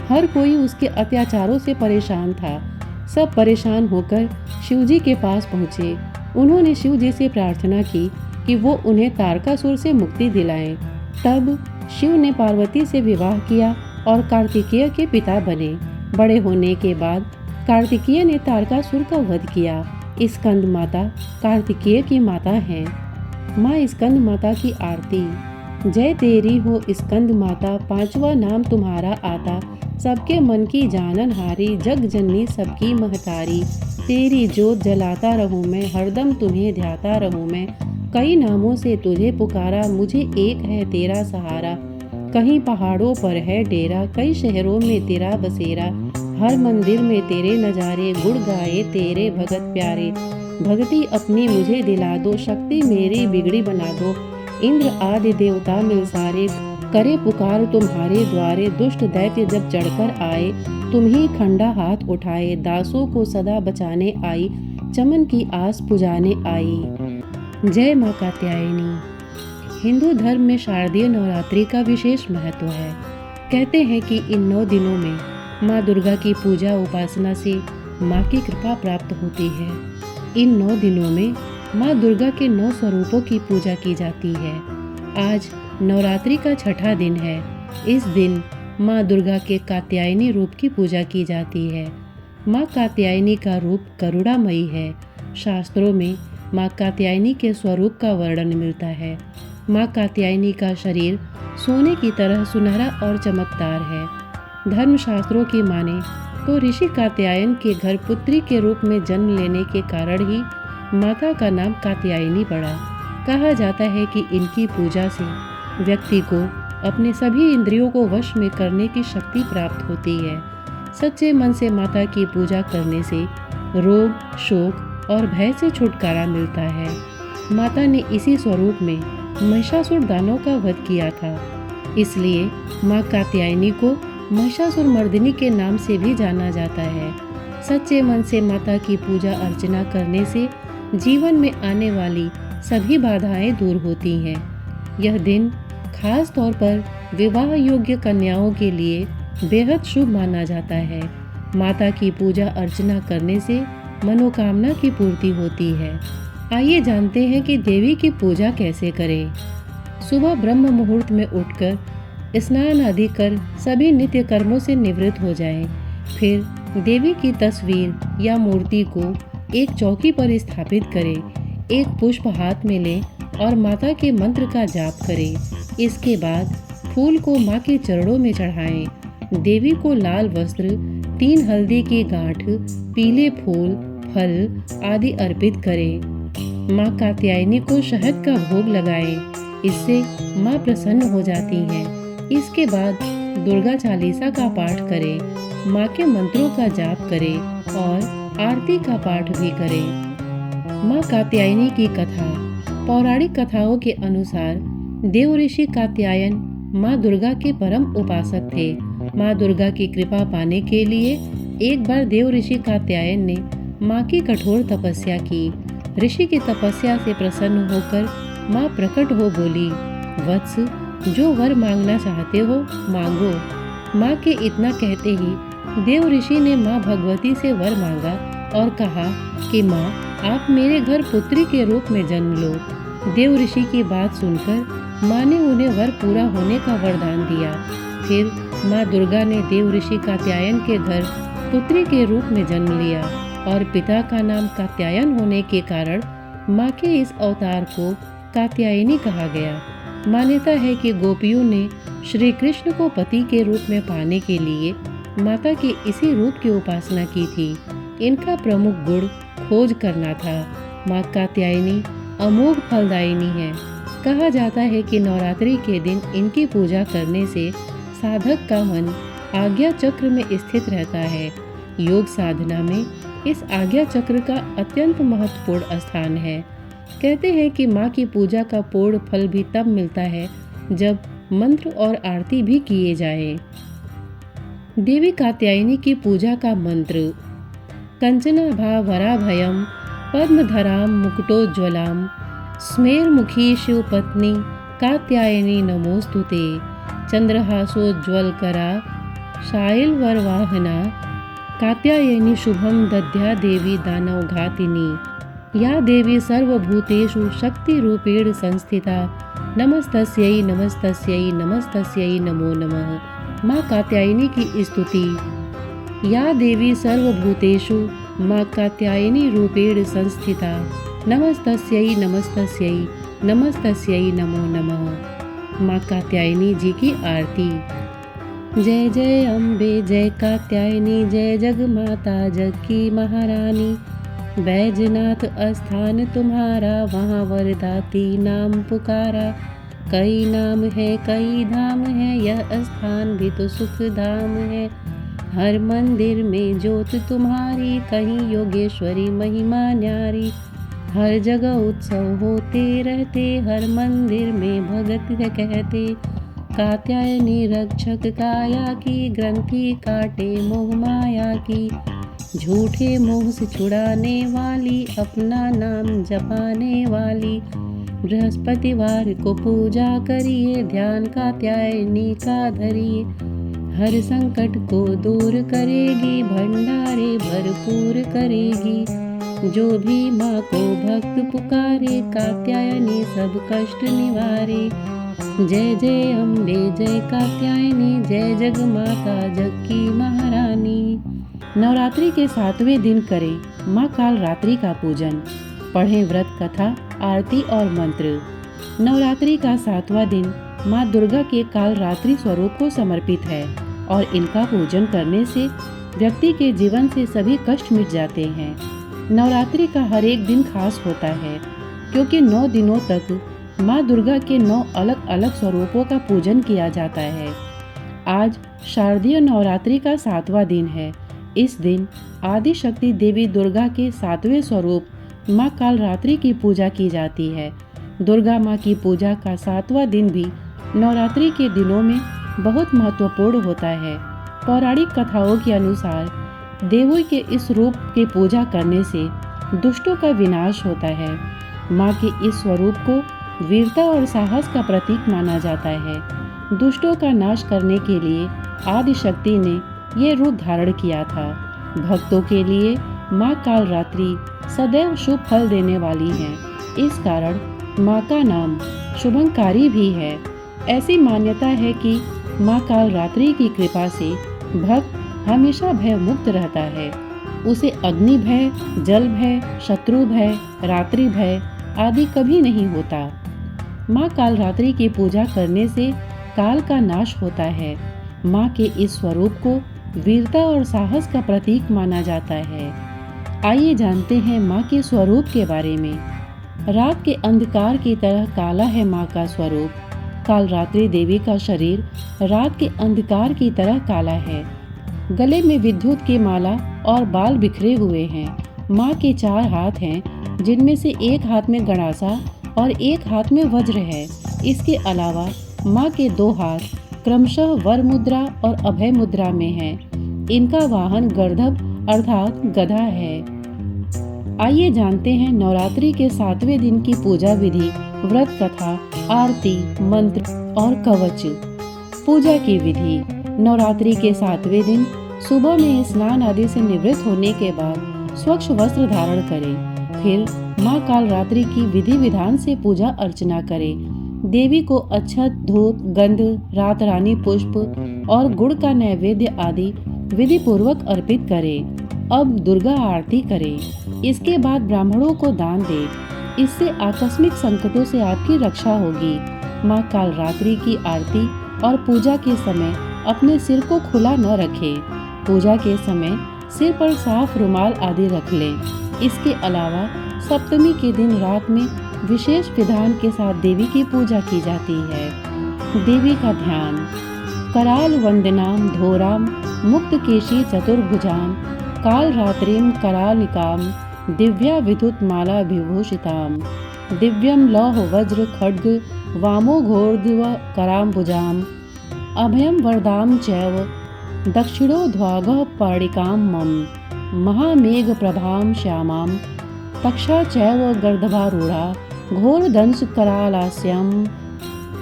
हर कोई उसके अत्याचारों से परेशान था। सब परेशान होकर शिवजी के पास पहुँचे। उन्होंने शिवजी से प्रार्थना की कि वो उन्हें तारकासुर से मुक्ति दिलाएं। तब शिव ने पार्वती से विवाह किया और कार्तिकेय के पिता बने। बड़े होने के बाद कार्तिकेय ने तारकासुर का वध किया। स्कंद माता कार्तिकेय की माता हैं। माँ स्कंद माता की आरती। जय तेरी हो स्कंद माता, 5वां नाम तुम्हारा आता। सबके मन की जानन हारी, जग जननी सबकी महतारी। तेरी जोत जलाता रहूं मैं, हरदम तुम्हें ध्याता रहूं मैं। कई नामों से तुझे पुकारा, मुझे एक है तेरा सहारा। कहीं पहाड़ों पर है डेरा, कई शहरों में तेरा बसेरा। हर मंदिर में तेरे नजारे, गुण गाए तेरे भगत प्यारे। भक्ति अपनी मुझे दिला दो, शक्ति मेरी बिगड़ी बना दो। इंद्र आदि देवता मिल सारे, करे पुकार तुम्हारे द्वारे। दुष्ट दैत्य जब चढ़कर आए, तुम ही खंडा हाथ उठाए। दासों को सदा बचाने आई, चमन की आस पुजाने आई। जय माँ कात्यायनी। हिंदू धर्म में शारदीय नवरात्रि का विशेष महत्व है। कहते हैं कि इन 9 दिनों में माँ दुर्गा की पूजा उपासना से माँ की कृपा प्राप्त होती है। इन 9 दिनों में माँ दुर्गा के 9 स्वरूपों की पूजा की जाती है। आज नवरात्रि का 6ठा दिन है। इस दिन माँ दुर्गा के कात्यायनी रूप की पूजा की जाती है। माँ कात्यायनी का रूप करुणामयी है। शास्त्रों में माँ कात्यायनी के स्वरूप का वर्णन मिलता है। माँ कात्यायनी का शरीर सोने की तरह सुनहरा और चमकदार है। धर्मशास्त्रों की माने तो ऋषि कात्यायन के घर पुत्री के रूप में जन्म लेने के कारण ही माता का नाम कात्यायनी पड़ा। कहा जाता है कि इनकी पूजा से व्यक्ति को अपने सभी इंद्रियों को वश में करने की शक्ति प्राप्त होती है। सच्चे मन से माता की पूजा करने से रोग, शोक और भय से छुटकारा मिलता है। माता ने इसी स्वरूप में महिषासुर दानव का वध किया था, इसलिए माँ कात्यायनी को महिषासुर मर्दिनी के नाम से भी जाना जाता है। सच्चे मन से माता की पूजा अर्चना करने से जीवन में आने वाली सभी बाधाएं दूर होती हैं। यह दिन खास तौर पर विवाह योग्य कन्याओं के लिए बेहद शुभ माना जाता है। माता की पूजा अर्चना करने से मनोकामना की पूर्ति होती है। आइए जानते हैं कि देवी की पूजा कैसे करें। सुबह ब्रह्म मुहूर्त में उठकर स्नान आदि कर सभी नित्य कर्मों से निवृत्त हो जाएं। फिर देवी की तस्वीर या मूर्ति को एक चौकी पर स्थापित करें। एक पुष्प हाथ में लें और माता के मंत्र का जाप करें। इसके बाद फूल को माँ के चरणों में चढ़ाएं। देवी को लाल वस्त्र, 3 हल्दी की गांठ, पीले फूल, फल आदि अर्पित करें। माँ कात्यायनी को शहद का भोग लगाएं। इससे माँ प्रसन्न हो जाती हैं। इसके बाद दुर्गा चालीसा का पाठ करें। माँ के मंत्रों का जाप करें और आरती का पाठ भी करें। माँ कात्यायनी की कथा। पौराणिक कथाओं के अनुसार देव ऋषि कात्यायन माँ दुर्गा के परम उपासक थे। माँ दुर्गा की कृपा पाने के लिए एक बार देव ऋषि कात्यायन ने माँ की कठोर तपस्या की। ऋषि की तपस्या से प्रसन्न होकर माँ प्रकट हो बोली, वत्स, जो वर मांगना चाहते हो मांगो। माँ के इतना कहते ही देव ऋषि ने माँ भगवती से वर मांगा और कहा कि माँ, आप मेरे घर पुत्री के रूप में जन्म लो। देव ऋषि की बात सुनकर माँ ने उन्हें वर पूरा होने का वरदान दिया। फिर माँ दुर्गा ने देव ऋषि कात्यायन के घर पुत्री के रूप में जन्म लिया और पिता का नाम कात्यायन होने के कारण माँ के इस अवतार को कात्यायनी कहा गया। मान्यता है कि गोपियों ने श्री कृष्ण को पति के रूप में पाने के लिए माता के इसी रूप की उपासना की थी। इनका प्रमुख गुण खोज करना था। माँ कात्यायनी अमोघ फलदायिनी है। कहा जाता है कि नवरात्रि के दिन इनकी पूजा करने से साधक का मन आज्ञा चक्र में स्थित रहता है। योग साधना में इस आज्ञा चक्र का अत्यंत महत्वपूर्ण स्थान है। कहते हैं कि माँ की पूजा का पूर्ण फल भी तब मिलता है जब मंत्र और आरती भी किए जाए। देवी कात्यायनी की पूजा का मंत्र: कंचनाभा वराभयम पद्मधराम मुकुटोज्ज्वलाम स्मेरमुखी शिवपत्नी कात्यायनी नमोस्तुते चंद्रहासोज्ज्वलकरा शाइलवरवाहना कात्यायनी शुभम दद्या देवी दानवघातिनी या देवी सर्वभूतेषु शक्तिरूपेण संस्थिता नमस्तस्यै नमस्तस्यै नमस्तस्यै नमो नमः। माँ कात्यायनी की स्तुति। या देवी सर्वभूतेषु माँ कात्यायनी रूपेण संस्थिता नमस्तस्यै नमस्तस्यै नमस्तस्यै नमो नमः। माँ कात्यायनी जी की आरती। जय जय अम्बे जय कात्यायनी जय जगमाता जग की महारानी। बैजनाथ स्थान तुम्हारा वहाँ वरदाती नाम पुकारा। कई नाम है कई धाम है यह स्थान भी तो सुख धाम है। हर मंदिर में ज्योत तुम्हारी कहीं योगेश्वरी महिमा न्यारी। हर जगह उत्सव होते रहते हर मंदिर में भगत है कहते। कात्यायनी रक्षक काया की ग्रंथि काटे मोह माया की। झूठे मोह से छुड़ाने वाली अपना नाम जपाने वाली। बृहस्पतिवार को पूजा करिए ध्यान कात्यायनी का धरिए। हर संकट को दूर करेगी भंडारे भरपूर करेगी। जो भी माँ को भक्त पुकारे कात्यायनी सब कष्ट निवारे। जय जय अम्बे जय कात्यायनी जय जगमाता जग की महारानी। नवरात्रि के 7वें दिन करें माँ कालरात्रि का पूजन। पढ़ें व्रत कथा आरती और मंत्र। नवरात्रि का 7वां दिन माँ दुर्गा के कालरात्रि स्वरूप को समर्पित है और इनका पूजन करने से व्यक्ति के जीवन से सभी कष्ट मिट जाते हैं। नवरात्रि का हर एक दिन खास होता है क्योंकि 9 दिनों तक माँ दुर्गा के 9 अलग अलग स्वरूपों का पूजन किया जाता है। आज शारदीय नवरात्रि का 7वां दिन है। इस दिन आदि शक्ति देवी दुर्गा के 7वें स्वरूप माँ कालरात्रि की पूजा की जाती है। दुर्गा माँ की पूजा का 7वां दिन भी नवरात्रि के दिनों में बहुत महत्वपूर्ण होता है। पौराणिक कथाओं के अनुसार देवों के इस रूप की पूजा करने से दुष्टों का विनाश होता है। माँ के इस स्वरूप को वीरता और साहस का प्रतीक माना जाता है। दुष्टों का नाश करने के लिए आदि शक्ति ने ये रूप धारण किया था। भक्तों के लिए माँ कालरात्रि सदैव शुभ फल देने वाली है। इस कारण माँ का नाम शुभंकारी भी है। ऐसी मान्यता है कि माँ कालरात्रि की कृपा से भक्त हमेशा भय मुक्त रहता है। उसे अग्नि भय, जल भय, शत्रु भय, रात्रि भय आदि कभी नहीं होता। माँ कालरात्रि की पूजा करने से काल का नाश होता है। माँ के इस स्वरूप को वीरता और साहस का प्रतीक माना जाता है। आइए जानते हैं माँ के स्वरूप के बारे में। रात के अंधकार की तरह काला है माँ का स्वरूप। कालरात्रि देवी का शरीर रात के अंधकार की तरह काला है। गले में विद्युत की माला और बाल बिखरे हुए हैं। माँ के 4 हाथ हैं जिनमें से एक हाथ में गणासा और एक हाथ में वज्र है। इसके अलावा माँ के 2 हाथ क्रमशः वर मुद्रा और अभय मुद्रा में है। इनका वाहन गर्दभ अर्थात गधा है। आइए जानते हैं नवरात्रि के 7वें दिन की पूजा विधि, व्रत कथा, आरती, मंत्र और कवच। पूजा की विधि। नवरात्रि के 7वें दिन सुबह में स्नान आदि से निवृत्त होने के बाद स्वच्छ वस्त्र धारण करें। फिर माँ कालरात्रि की विधि विधान से पूजा अर्चना करें। देवी को अक्षत, धूप, गंध, रात रानी पुष्प और गुड़ का नैवेद्य आदि विधि पूर्वक अर्पित करें। अब दुर्गा आरती करें। इसके बाद ब्राह्मणों को दान दें। इससे आकस्मिक संकटों से आपकी रक्षा होगी। माँ कालरात्रि की आरती और पूजा के समय अपने सिर को खुला न रखें। पूजा के समय सिर पर साफ रुमाल आदि रख लें। इसके अलावा सप्तमी के दिन रात में विशेष विधान के साथ देवी की पूजा की जाती है। देवी का ध्यान। कराल वंदनाम धोराम मुक्त केशी चतुर्भुजाम कालरात्रिम करालिकाम दिव्या विद्युत माला विभूषिताम दिव्यम लौह वज्र खड्ग वामो घोर्ध्व कराम्बुजाम अभयम वरदाम चैव दक्षिणोध्वागः पाणिकां मम महामेघ प्रभां श्यामां तक्षा चैव गर्दभारूढ़ा घोरदंश करालास्यां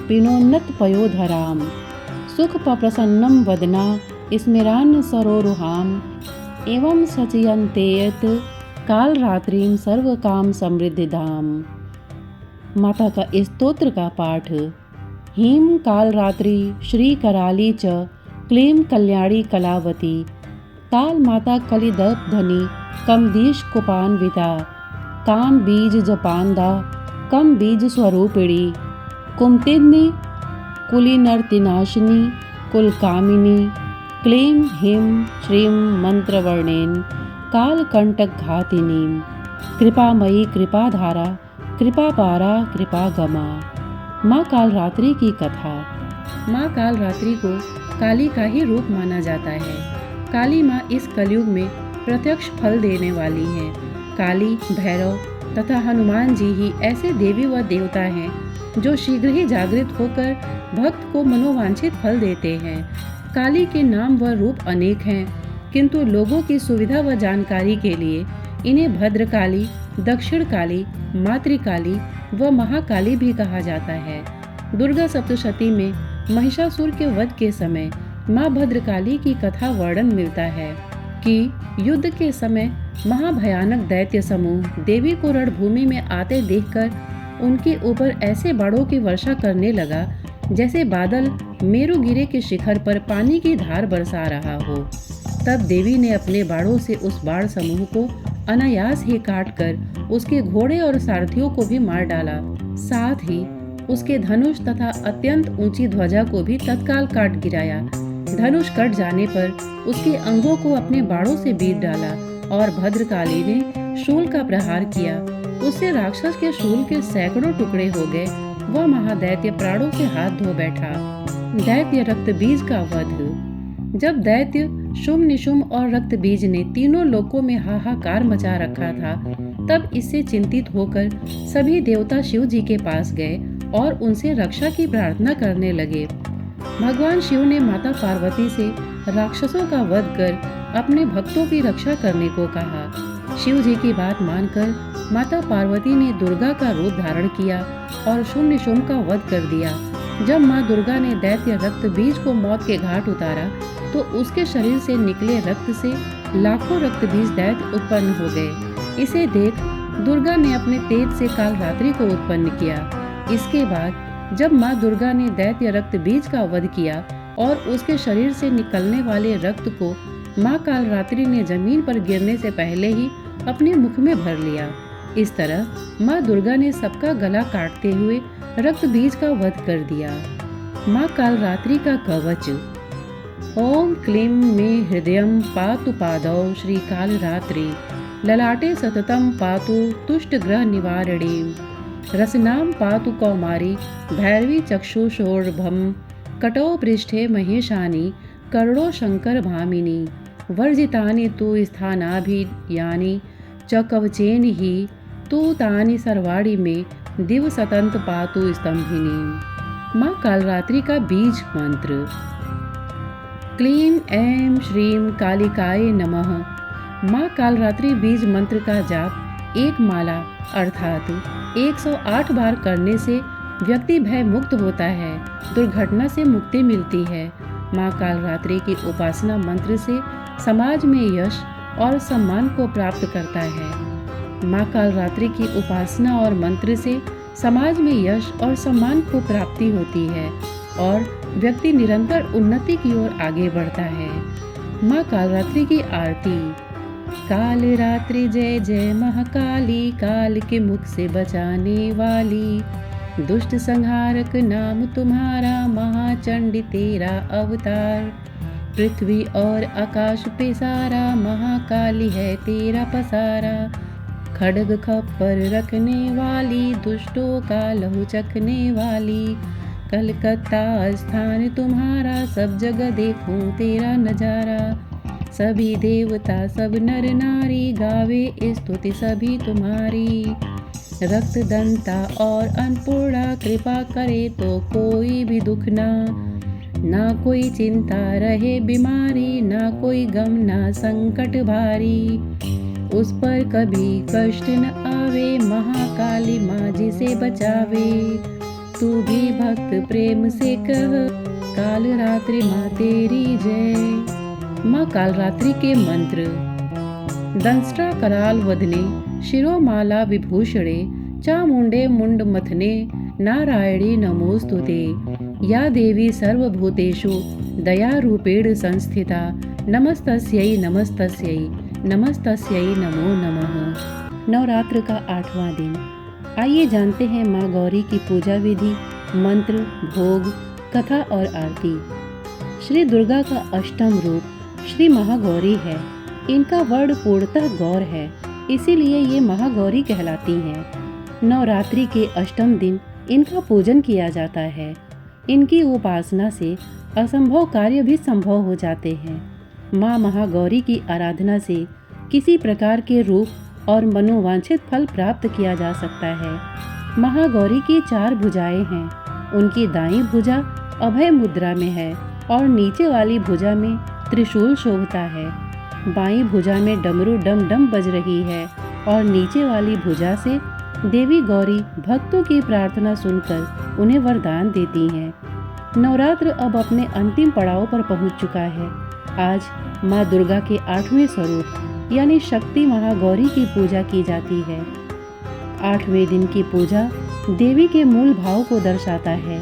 पिनोन्नत पयोधरां सुख प्रसन्नं वदना स्मिरान् सरोरुहां एवं सचयन्तेयत कालरात्रिं सर्वकाम समृद्धिदाम। माता का स्तोत्र का पाठ। हीम कालरात्रि श्री कराली च क्लीं कल्याणी कलावती काल माता कलिदप धनी कमदीश कुपान्विता काम बीज जपानदा कम बीज स्वरूपिणी कुमतिन्नी कुलीनर्तिनाशिनी कुलकामिनी क्लीं ह्रीं श्रीं मंत्रवर्णेन कालकंटक घातिनी कृपामयी कृपाधारा कृपापारा कृपागमा। माँ कालरात्रि की कथा। माँ कालरात्रि को काली का ही रूप माना जाता है। काली माँ इस कलयुग में प्रत्यक्ष फल देने वाली हैं। काली, भैरव तथा हनुमान जी ही ऐसे देवी व देवता हैं जो शीघ्र ही जागृत होकर भक्त को मनोवांछित फल देते हैं। काली के नाम व रूप अनेक हैं, किंतु लोगों की सुविधा व जानकारी के लिए इन्हें भद्रकाली, दक्षिण काली, मातृकाली व महाकाली भी कहा जाता है। दुर्गा सप्तशती में महिषासुर के वध के समय माँ भद्रकाली की कथा वर्णन मिलता है कि युद्ध के समय महाभयानक दैत्य समूह देवी को रणभूमि में आते देखकर उनके ऊपर ऐसे बाणों की वर्षा करने लगा जैसे बादल मेरुगिरी के शिखर पर पानी की धार बरसा रहा हो। तब देवी ने अपने बाणों से उस बाण समूह को अनायास ही काटकर उसके घोड़े और सारथियों को भी मार डाला। साथ ही उसके धनुष तथा अत्यंत ऊंची ध्वजा को भी तत्काल काट गिराया। धनुष कट जाने पर उसके अंगों को अपने बाणों से बीत डाला और भद्रकाली ने शूल का प्रहार किया। उससे राक्षस के शूल के सैकड़ों टुकड़े हो गए। वह महादैत्य प्राणों से हाथ धो बैठा। दैत्य रक्तबीज का वध। जब दैत्य शुम्भ, निशुम्भ और रक्तबीज ने तीनों लोकों में हाहाकार मचा रखा था, तब इससे चिंतित होकर सभी देवता शिव जी के पास गए और उनसे रक्षा की प्रार्थना करने लगे। भगवान शिव ने माता पार्वती से राक्षसों का वध कर अपने भक्तों की रक्षा करने को कहा। शिव जी की बात मानकर माता पार्वती ने दुर्गा का रूप धारण किया और शुम्भ निशुम्भ का वध कर दिया। जब माँ दुर्गा ने दैत्य रक्तबीज को मौत के घाट उतारा तो उसके शरीर से निकले रक्त से लाखों रक्तबीज दैत्य उत्पन्न हो गए। इसे देख दुर्गा ने अपने तेज से कालरात्रि को उत्पन्न किया। इसके बाद जब माँ दुर्गा ने दैत्य रक्तबीज का वध किया और उसके शरीर से निकलने वाले रक्त को माँ कालरात्रि ने जमीन पर गिरने से पहले ही अपने मुख में भर लिया। इस तरह माँ दुर्गा ने सबका गला काटते हुए रक्तबीज का वध कर दिया। माँ कालरात्रि का कवच। ओम क्लीं मे हृदयं पातु पादौ श्री कालरात्रि ललाटे सततं पातु तुष्टग्रह निवारिणीं रसनां पातु कौमारी भैरवी चक्षुषोर्भं कटौ पृष्ठे महेशानि कर्णो शंकर भामिनी वर्जितानि तु स्थानाभियानि च कवचेन हि तु तानि सर्वाणि मे दिव सतंत पातु स्तंभिनी। माँ कालरात्रि का बीज मंत्र। क्लीं ऐं श्रीं कालिकाय नमः। माँ कालरात्रि बीज मंत्र का जाप एक माला अर्थात 108 बार करने से व्यक्ति भय मुक्त होता है, दुर्घटना से मुक्ति मिलती है माँ कालरात्रि की उपासना मंत्र से समाज में यश और सम्मान को प्राप्त करता है। माँ कालरात्रि की उपासना और मंत्र से समाज में यश और सम्मान को प्राप्ति होती है और व्यक्ति निरंतर उन्नति की ओर आगे बढ़ता है। माँ कालरात्रि की आरती। काल रात्रि जय जय महाकाली, काल के मुख से बचाने वाली, दुष्ट संहारक नाम तुम्हारा, महाचंडी तेरा अवतार। पृथ्वी और आकाश पे सारा, महाकाली है तेरा पसारा। खड्ग खप्पर रखने वाली, दुष्टों का लहू चखने वाली, कलकत्ता स्थान तुम्हारा, सब जगह देखूं तेरा नजारा। सभी देवता सब नर नारी, गावे स्तुति सभी तुम्हारी। रक्त दंता और अन्नपूर्णा, कृपा करे तो कोई भी दुख ना कोई चिंता रहे बीमारी, ना कोई गम ना संकट भारी। उस पर कभी कष्ट न आवे, महाकाली माँ जिसे बचावे। तू भी भक्त प्रेम से कह, काल रात्रि माँ तेरी जय। माँ कालरात्रि के मंत्र। दंष्ट्रा कराल वदने, शिरोमाला विभूषणे, चामुंडे मुंड मथने, नारायणी नमोस्तुते। या देवी सर्वभूतेषु दयारूपेण संस्थिता, नमस्तस्यै नमस्तस्यै नमस्तस्यै नमो नमः। नवरात्र का 8वां दिन। आइए जानते हैं माँ गौरी की पूजा विधि, मंत्र, भोग, कथा और आरती। श्री दुर्गा का अष्टम रूप श्री महागौरी है। इनका वर्ण पूर्णतः गौर है, इसीलिए ये महागौरी कहलाती हैं। नवरात्रि के अष्टम दिन इनका पूजन किया जाता है। इनकी उपासना से असंभव कार्य भी संभव हो जाते हैं। माँ महागौरी की आराधना से किसी प्रकार के रूप और मनोवांछित फल प्राप्त किया जा सकता है। महागौरी की 4 भुजाएं हैं। उनकी दाईं भुजा अभय मुद्रा में है और नीचे वाली भुजा में त्रिशूल शोभता है। बाईं भुजा में डमरू डम डम बज रही है और नीचे वाली भुजा से देवी गौरी भक्तों की प्रार्थना सुनकर उन्हें वरदान देती हैं। नवरात्र अब अपने अंतिम पड़ाव पर पहुंच चुका है। आज माँ दुर्गा के 8वें स्वरूप यानी शक्ति महागौरी की पूजा की जाती है। 8वें दिन की पूजा देवी के मूल भाव को दर्शाता है।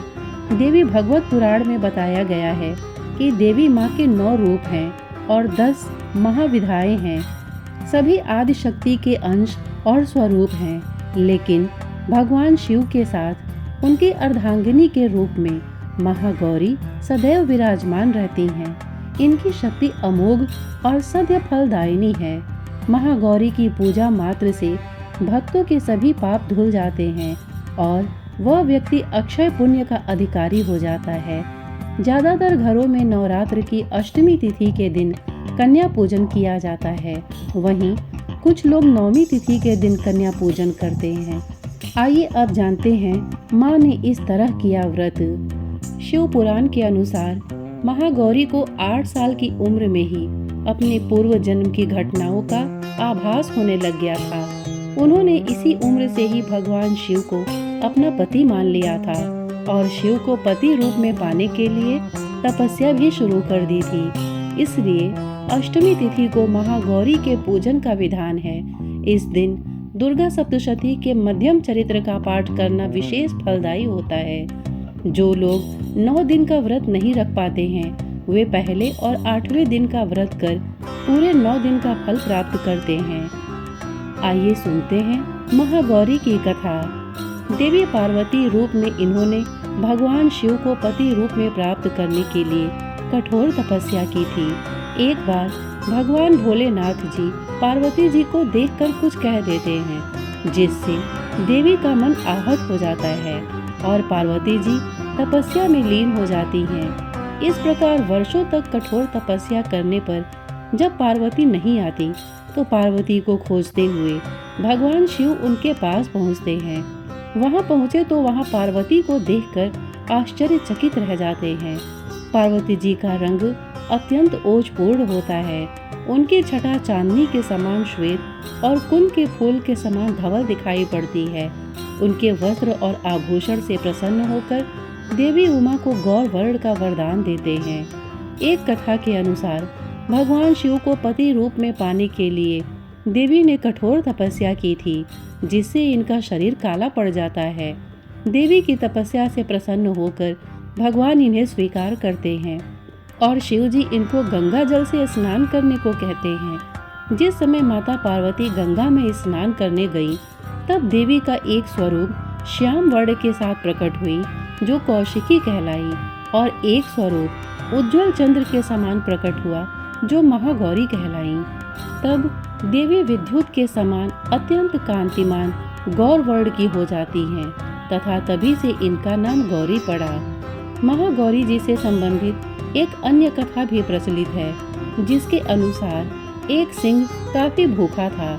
देवी भगवत पुराण में बताया गया है कि देवी माँ के 9 रूप हैं और 10 महाविधाएं हैं। सभी आदि शक्ति के अंश और स्वरूप हैं, लेकिन भगवान शिव के साथ उनकी अर्धांगिनी के रूप में महागौरी सदैव विराजमान रहती हैं। इनकी शक्ति अमोघ और सद्य फलदायिनी है। महागौरी की पूजा मात्र से भक्तों के सभी पाप धुल जाते हैं और वह व्यक्ति अक्षय पुण्य का अधिकारी हो जाता है। ज्यादातर घरों में नवरात्र की अष्टमी तिथि के दिन कन्या पूजन किया जाता है। वहीं कुछ लोग नवमी तिथि के दिन कन्या पूजन करते हैं। आइए अब जानते हैं माँ ने इस तरह किया व्रत। शिव पुराण के अनुसार महागौरी को 8 साल की उम्र में ही अपने पूर्व जन्म की घटनाओं का आभास होने लग गया था। उन्होंने इसी उम्र से ही भगवान शिव को अपना पति मान लिया था और शिव को पति रूप में पाने के लिए तपस्या भी शुरू कर दी थी। इसलिए अष्टमी तिथि को महागौरी के पूजन का विधान है। इस दिन दुर्गा सप्तशती के मध्यम चरित्र का पाठ करना विशेष फलदायी होता है। जो लोग 9 दिन का व्रत नहीं रख पाते हैं, वे पहले और 8वें दिन का व्रत कर पूरे 9 दिन का फल प्राप्त करते हैं। आइए सुनते हैं महागौरी की कथा। देवी पार्वती रूप में इन्होंने भगवान शिव को पति रूप में प्राप्त करने के लिए कठोर तपस्या की थी। एक बार भगवान भोलेनाथ जी पार्वती जी को देखकर कुछ कह देते हैं, जिससे देवी का मन आहत हो जाता है और पार्वती जी तपस्या में लीन हो जाती हैं। इस प्रकार वर्षों तक कठोर तपस्या करने पर जब पार्वती नहीं आती तो पार्वती को खोजते हुए भगवान शिव उनके पास पहुंचते हैं। वहां पहुंचे तो वहां पार्वती को देखकर आश्चर्यचकित रह जाते हैं। पार्वती जी का रंग अत्यंत ओजपूर्ण होता है। उनकी छटा चांदनी के समान श्वेत और कुंद के फूल के समान धवल दिखाई पड़ती है। उनके वस्त्र और आभूषण से प्रसन्न होकर देवी उमा को गौर वर्ण का वरदान देते हैं। एक कथा के अनुसार भगवान शिव को पति रूप में पाने के लिए देवी ने कठोर तपस्या की थी, जिससे इनका शरीर काला पड़ जाता है। देवी की तपस्या से प्रसन्न होकर भगवान इन्हें स्वीकार करते हैं और शिव जी इनको गंगा जल से स्नान करने को कहते हैं। जिस समय माता पार्वती गंगा में स्नान करने गई, तब देवी का एक स्वरूप श्याम वर्ण के साथ प्रकट हुई, जो कौशिकी कहलाई, और एक स्वरूप उज्जवल चंद्र के समान प्रकट हुआ, जो महागौरी कहलाई। तब देवी विद्युत के समान अत्यंत कांतिमान गौर वर्ण की हो जाती हैं तथा तभी से इनका नाम गौरी पड़ा। महागौरी जी से संबंधित एक अन्य कथा भी प्रचलित है, जिसके अनुसार एक सिंह काफी भूखा था।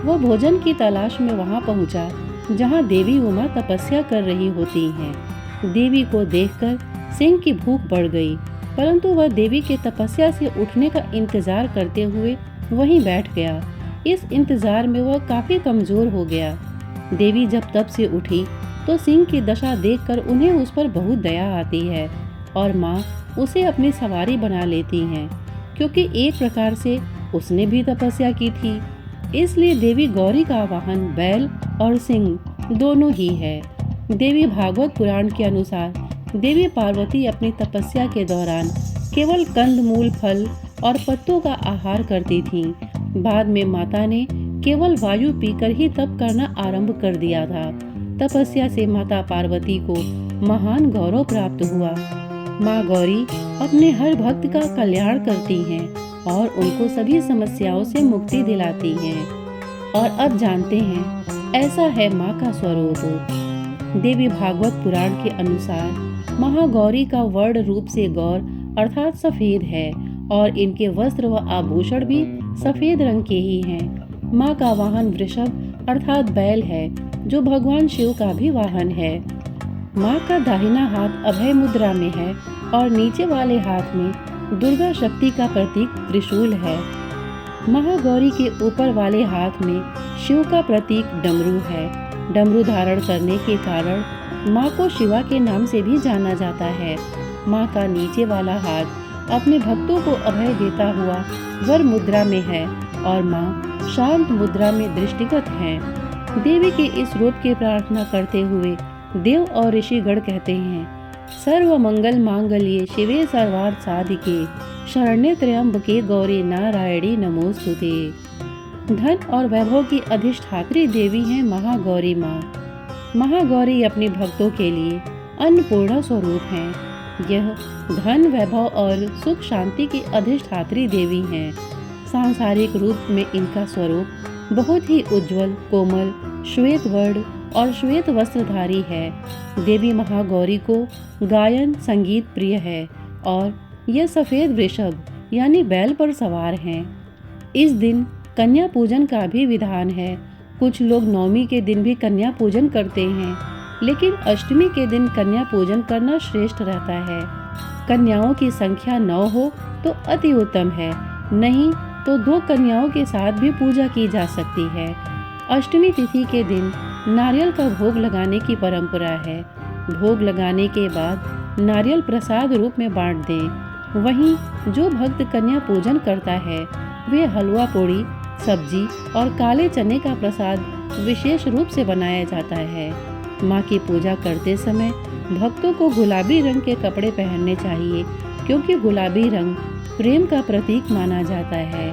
वह भोजन की तलाश में वहां पहुंचा जहां देवी उमा तपस्या कर रही होती हैं। देवी को देखकर सिंह की भूख बढ़ गई, परंतु वह देवी के तपस्या से उठने का इंतजार करते हुए वहीं बैठ गया। इस इंतजार में वह काफी कमजोर हो गया। देवी जब तप से उठी तो सिंह की दशा देखकर उन्हें उस पर बहुत दया आती है और माँ उसे अपनी सवारी बना लेती हैं, क्योंकि एक प्रकार से उसने भी तपस्या की थी। इसलिए देवी गौरी का वाहन बैल और सिंह दोनों ही है। देवी भागवत पुराण के अनुसार देवी पार्वती अपनी तपस्या के दौरान केवल कंदमूल, फल और पत्तों का आहार करती थीं। बाद में माता ने केवल वायु पीकर ही तप करना आरंभ कर दिया था। तपस्या से माता पार्वती को महान गौरव प्राप्त हुआ। माँ गौरी अपने हर भक्त का कल्याण करती हैं और उनको सभी समस्याओं से मुक्ति दिलाती हैं। और अब जानते हैं, ऐसा है माँ का स्वरूप। देवी भागवत पुराण के अनुसार महागौरी का वर्ण रूप से गौर अर्थात सफेद है और इनके वस्त्र व आभूषण भी सफेद रंग के ही हैं। माँ का वाहन वृषभ अर्थात बैल है, जो भगवान शिव का भी वाहन है। माँ का दाहिना हाथ अभय मुद्रा में है और नीचे वाले हाथ में दुर्गा शक्ति का प्रतीक त्रिशूल है। महागौरी के ऊपर वाले हाथ में शिव का प्रतीक डमरू है। डमरू धारण करने के कारण माँ को शिवा के नाम से भी जाना जाता है। माँ का नीचे वाला हाथ अपने भक्तों को अभय देता हुआ वर मुद्रा में है और माँ शांत मुद्रा में दृष्टिगत हैं। देवी के इस रूप की प्रार्थना करते हुए देव और ऋषिगण कहते हैं, सर्व मंगल मांगल्ये शिवे सर्वार्थ साधिके शरण्ये त्र्यंबके गौरी नारायणी नमोस्तुते। धन और वैभव की अधिष्ठात्री देवी हैं महागौरी माँ। महागौरी अपने भक्तों के लिए अन्नपूर्णा स्वरूप हैं। यह धन, वैभव और सुख शांति की अधिष्ठात्री देवी हैं। सांसारिक रूप में इनका स्वरूप बहुत ही उज्जवल, कोमल, श्वेत वर्ण और श्वेत वस्त्रधारी है। देवी महागौरी को गायन संगीत प्रिय है और यह सफेद वृषभ यानी बैल पर सवार हैं। इस दिन कन्या पूजन का भी विधान है। कुछ लोग नवमी के दिन भी कन्या पूजन करते हैं, लेकिन अष्टमी के दिन कन्या पूजन करना श्रेष्ठ रहता है। कन्याओं की संख्या 9 हो तो अति उत्तम है, नहीं तो 2 कन्याओं के साथ भी पूजा की जा सकती है। अष्टमी तिथि के दिन नारियल का भोग लगाने की परंपरा है। भोग लगाने के बाद नारियल प्रसाद रूप में बांट दें। वहीं जो भक्त कन्या पूजन करता है, वे हलवा पूड़ी, सब्जी और काले चने का प्रसाद विशेष रूप से बनाया जाता है। माँ की पूजा करते समय भक्तों को गुलाबी रंग के कपड़े पहनने चाहिए, क्योंकि गुलाबी रंग प्रेम का प्रतीक माना जाता है।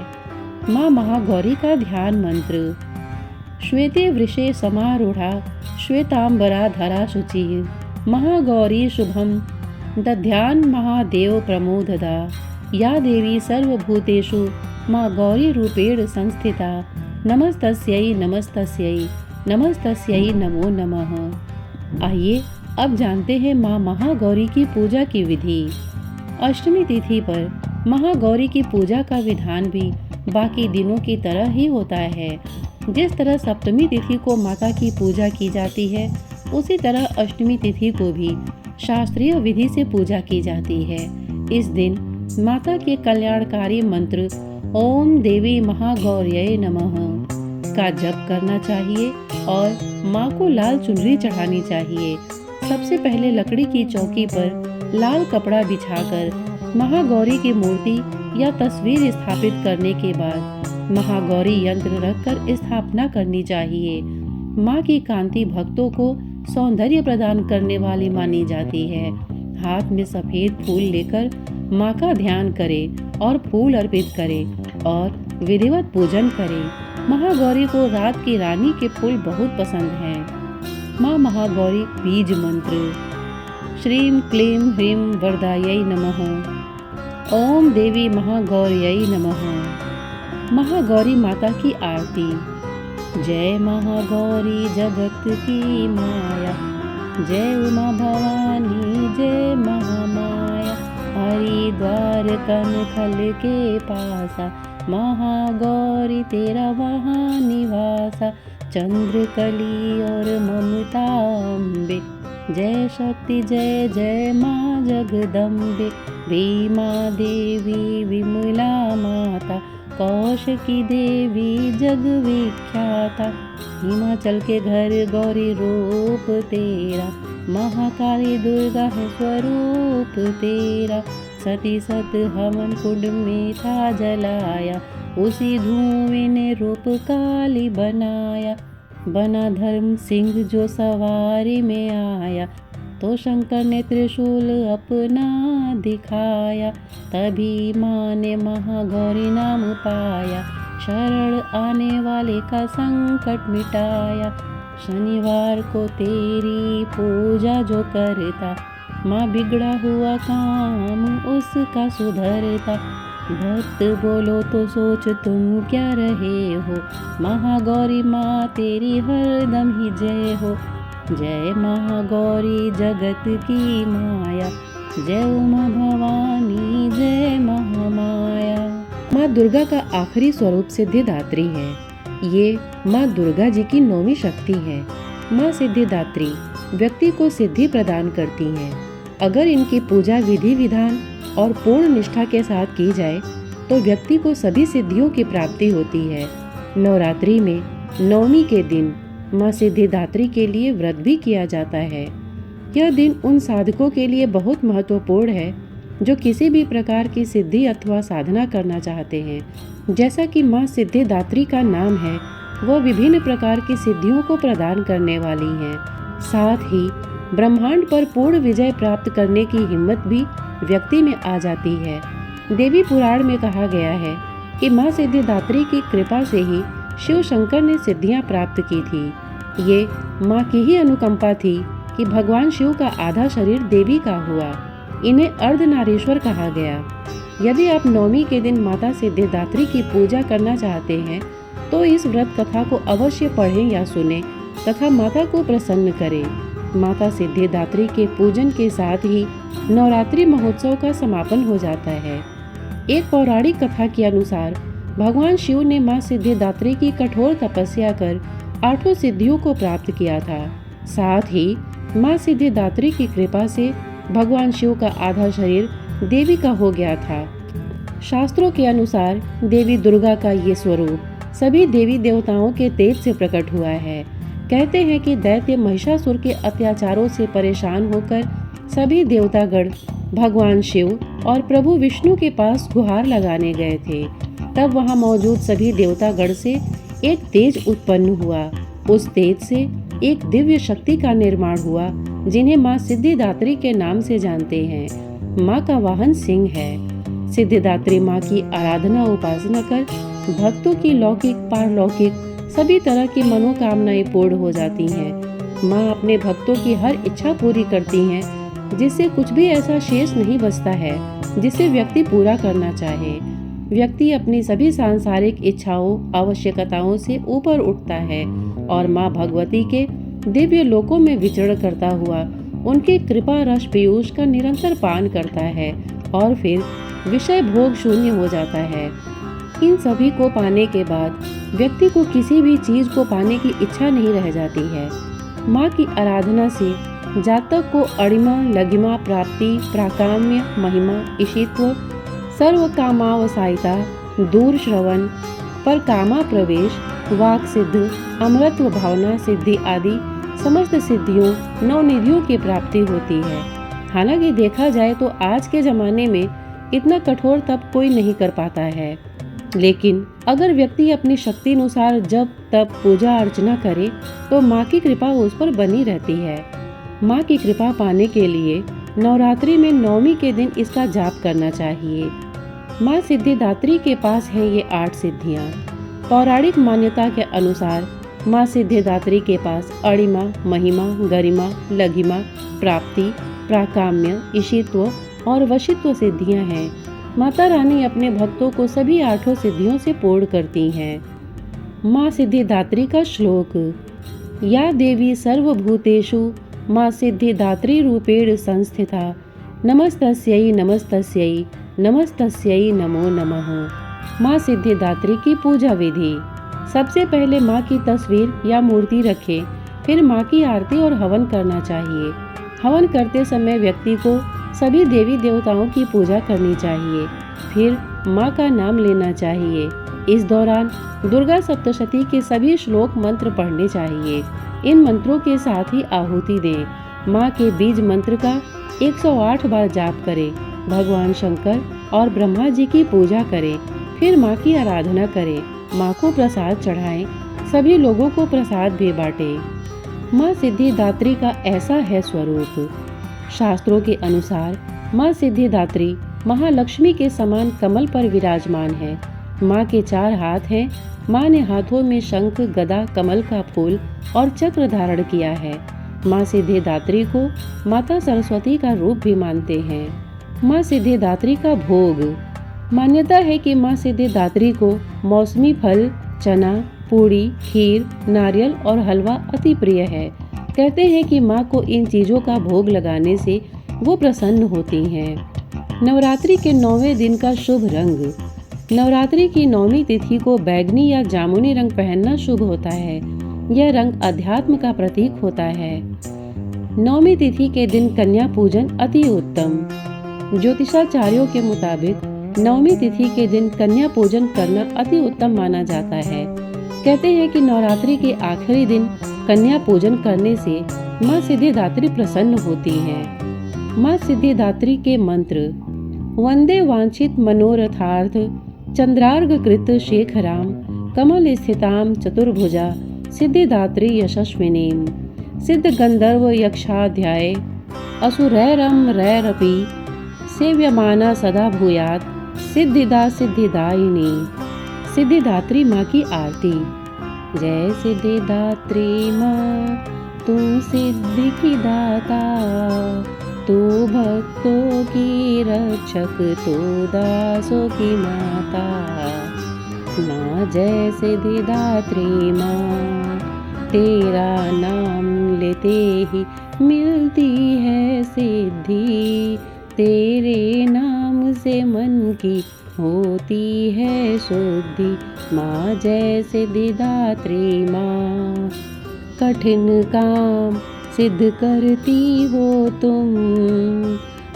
माँ महागौरी का ध्यान मंत्र। श्वेते वृषे समारूढ़ा श्वेतांबरा धरा शुचिः महागौरी शुभम दध्यान महादेव प्रमोददा। या देवी सर्वभूतेषु माँ गौरी रूपेण संस्थिता। नमस्तस्यै नमस्तस्यै नमस्तस्यै नमो नमः। आइए अब जानते हैं माँ महागौरी की पूजा की विधि। अष्टमी तिथि पर महागौरी की पूजा का विधान भी बाकी दिनों की तरह ही होता है। जिस तरह सप्तमी तिथि को माता की पूजा की जाती है, उसी तरह अष्टमी तिथि को भी शास्त्रीय विधि से पूजा की जाती है। इस दिन माता के कल्याणकारी मंत्र ओम देवी महागौर्यै नमः का जप करना चाहिए और माँ को लाल चुनरी चढ़ानी चाहिए। सबसे पहले लकड़ी की चौकी पर लाल कपड़ा बिछाकर महागौरी की मूर्ति या तस्वीर स्थापित करने के बाद महागौरी यंत्र रखकर स्थापना करनी चाहिए। माँ की कांति भक्तों को सौंदर्य प्रदान करने वाली मानी जाती है। हाथ में सफेद फूल लेकर माँ का ध्यान करें और फूल अर्पित करें और विधिवत पूजन करें। महागौरी को रात की रानी के फूल बहुत पसंद हैं। माँ महागौरी बीज मंत्र: श्रीं क्लीं ह्रीं वरदायै नमः। ओम देवी महागौर्यै नमः। महागौरी माता की आरती: जय महागौरी जगत की माया, जय उमा भवानी जय महामाया। हरिद्वार कनखल के पासा, महागौरी तेरा वहाँ निवासा। चंद्रकली और ममता अम्बे, जय शक्ति जय जय माँ जगदम्बे। भीमा देवी विमला माता, कौशिकी देवी जग विख्याता। हिमाचल के घर गौरी रूप तेरा, महाकाली दुर्गा है स्वरूप तेरा। सती सत हवन कुंड में था जलाया, उसी धुएं ने रूप काली बनाया। बना धर्म सिंह जो सवारी में आया, तो शंकर ने त्रिशूल अपना दिखाया। तभी माँ ने महागौरी नाम पाया, शरण आने वाले का संकट मिटाया। शनिवार को तेरी पूजा जो करता, माँ बिगड़ा हुआ काम उसका सुधरता। भक्त बोलो तो सोच तुम क्या रहे हो, महागौरी माँ तेरी हरदम ही जय हो। जय महागौरी जगत की माया, जय उमा भवानी जय महामाया। माँ दुर्गा का आखिरी स्वरूप सिद्धिदात्री है। ये माँ दुर्गा जी की 9वीं शक्ति है। माँ सिद्धिदात्री व्यक्ति को सिद्धि प्रदान करती हैं। अगर इनकी पूजा विधि विधान और पूर्ण निष्ठा के साथ की जाए तो व्यक्ति को सभी सिद्धियों की प्राप्ति होती है। नवरात्रि में 9वीं के दिन माँ सिद्धिदात्री के लिए व्रत भी किया जाता है। यह दिन उन साधकों के लिए बहुत महत्वपूर्ण है जो किसी भी प्रकार की सिद्धि अथवा साधना करना चाहते हैं। जैसा कि माँ सिद्धिदात्री का नाम है, वह विभिन्न प्रकार की सिद्धियों को प्रदान करने वाली हैं। साथ ही ब्रह्मांड पर पूर्ण विजय प्राप्त करने की हिम्मत भी व्यक्ति में आ जाती है। देवी पुराण में कहा गया है कि माँ सिद्धिदात्री की कृपा से ही शिव शंकर ने सिद्धियां प्राप्त की थी। ये माँ की ही अनुकंपा थी कि भगवान शिव का आधा शरीर देवी का हुआ। इन्हें अर्धनारीश्वर कहा गया। यदि आप 9वीं के दिन माता सिद्धिदात्री की पूजा करना चाहते हैं तो इस व्रत कथा को अवश्य पढ़ें या सुनें तथा माता को प्रसन्न करें। माता सिद्धिदात्री के पूजन के साथ ही नवरात्रि महोत्सव का समापन हो जाता है। एक पौराणिक कथा के अनुसार भगवान शिव ने माँ सिद्धिदात्री की कठोर तपस्या कर 8 सिद्धियों को प्राप्त किया था। साथ ही माँ सिद्धिदात्री की कृपा से भगवान शिव का आधा शरीर देवी का हो गया था। शास्त्रों के अनुसार देवी दुर्गा का ये स्वरूप सभी देवी देवताओं के तेज से प्रकट हुआ है। कहते हैं कि दैत्य महिषासुर के अत्याचारों से परेशान होकर सभी देवतागण भगवान शिव और प्रभु विष्णु के पास गुहार लगाने गए थे। तब वहां मौजूद सभी देवतागण से एक तेज उत्पन्न हुआ। उस तेज से एक दिव्य शक्ति का निर्माण हुआ, जिन्हें माँ सिद्धिदात्री के नाम से जानते हैं। माँ का वाहन सिंह है। सिद्धिदात्री माँ की आराधना उपासना कर भक्तों की लौकिक पारलौकिक सभी तरह की मनोकामनाएं पूर्ण हो जाती हैं। माँ अपने भक्तों की हर इच्छा पूरी करती हैं, जिससे कुछ भी ऐसा शेष नहीं बचता है जिसे व्यक्ति पूरा करना चाहे। व्यक्ति अपनी सभी सांसारिक इच्छाओं आवश्यकताओं से ऊपर उठता है और माँ भगवती के दिव्य लोकों में विचरण करता हुआ उनके कृपा रस पीयूष का निरंतर पान करता है और फिर विषय भोग शून्य हो जाता है। इन सभी को पाने के बाद व्यक्ति को किसी भी चीज को पाने की इच्छा नहीं रह जाती है। माँ की आराधना से जातक को अणिमा लघिमा प्राप्ति प्राकाम्य महिमा ईशित्व सर्व कामावसायिता दूर श्रवण पर कामा प्रवेश वाक सिद्ध अमृत्व भावना सिद्धि आदि समस्त सिद्धियों नवनिधियों की प्राप्ति होती है। हालांकि देखा जाए तो आज के जमाने में इतना कठोर तप कोई नहीं कर पाता है। लेकिन अगर व्यक्ति अपनी शक्ति अनुसार जब तब पूजा अर्चना करे तो माँ की कृपा उस पर बनी रहती है। माँ की कृपा पाने के लिए नवरात्रि में नवमी के दिन इसका जाप करना चाहिए। माँ सिद्धिदात्री के पास हैं ये 8 सिद्धियाँ। पौराणिक मान्यता के अनुसार माँ सिद्धिदात्री के पास अणिमा, महिमा, गरिमा, लघिमा, प्राप्ति, प्राकाम्य, ईशित्व और वशित्व सिद्धियाँ हैं। माता रानी अपने भक्तों को सभी 8 सिद्धियों से पूर्ण करती हैं। माँ सिद्धिदात्री का श्लोक। या देवी सर्वभूतेषु माँ सिद्धिदात्री रूपेण संस्थिता नमस्तस्यै नमस्तस्यै नमस्तस्यै नमो नमः। माँ सिद्धिदात्री की पूजा विधि। सबसे पहले माँ की तस्वीर या मूर्ति रखें, फिर माँ की आरती और हवन करना चाहिए। हवन करते समय व्यक्ति को सभी देवी देवताओं की पूजा करनी चाहिए, फिर माँ का नाम लेना चाहिए। इस दौरान दुर्गा सप्तशती के सभी श्लोक मंत्र पढ़ने चाहिए। इन मंत्रों के साथ ही आहुति दें। माँ के बीज मंत्र का 108 बार जाप करें। भगवान शंकर और ब्रह्मा जी की पूजा करें, फिर माँ की आराधना करें। माँ को प्रसाद चढ़ाएं, सभी लोगों को प्रसाद भी बांटें। माँ सिद्धिदात्री का ऐसा है स्वरूप। शास्त्रों के अनुसार माँ सिद्धिदात्री महालक्ष्मी के समान कमल पर विराजमान है। माँ के 4 हाथ हैं। माँ ने हाथों में शंख, गदा, कमल का फूल और चक्र धारण किया है। माँ सिद्धिदात्री को माता सरस्वती का रूप भी मानते हैं। माँ सिद्धिदात्री का भोग। मान्यता है कि माँ सिद्धिदात्री को मौसमी फल, चना, पूड़ी, खीर, नारियल और हलवा अति प्रिय है। कहते हैं कि माँ को इन चीज़ों का भोग लगाने से वो प्रसन्न होती हैं। नवरात्रि के 9वें दिन का शुभ रंग। नवरात्रि की 9वीं तिथि को बैगनी या जामुनी रंग पहनना शुभ होता है। यह रंग अध्यात्म का प्रतीक होता है। 9वीं तिथि के दिन कन्या पूजन अति उत्तम। ज्योतिषाचार्यों के मुताबिक 9वीं तिथि के दिन कन्या पूजन करना अति उत्तम माना जाता है। कहते हैं कि नवरात्रि के आखिरी दिन कन्या पूजन करने से माँ सिद्धिदात्री प्रसन्न होती हैं। माँ सिद्धिदात्री के मंत्र। वंदे वांछित मनोरथार्थ चंद्रार्घ कृत शेखराम कमल स्थिताम चतुर्भुजा सिद्धिदात्री यशस्विनीम। सिद्ध गंधर्व यक्षाध्याय असुरैरम रैरपि सेव्यमाना सदा भूयात् सिद्धिदा सिद्धिदायिनी। सिद्धिदात्री माँ की आरती। जय सिद्धिदात्री माँ, तू सिद्धि की दाता, तू भक्तों की रक्षक, तू दासों की माता। माँ जय सिद्धिदात्री माँ, तेरा नाम लेते ही मिलती है सिद्धि। तेरे नाम से मन की होती है शुद्धि। माँ जय सिद्धिदात्री माँ। कठिन काम सिद्ध करती हो तुम,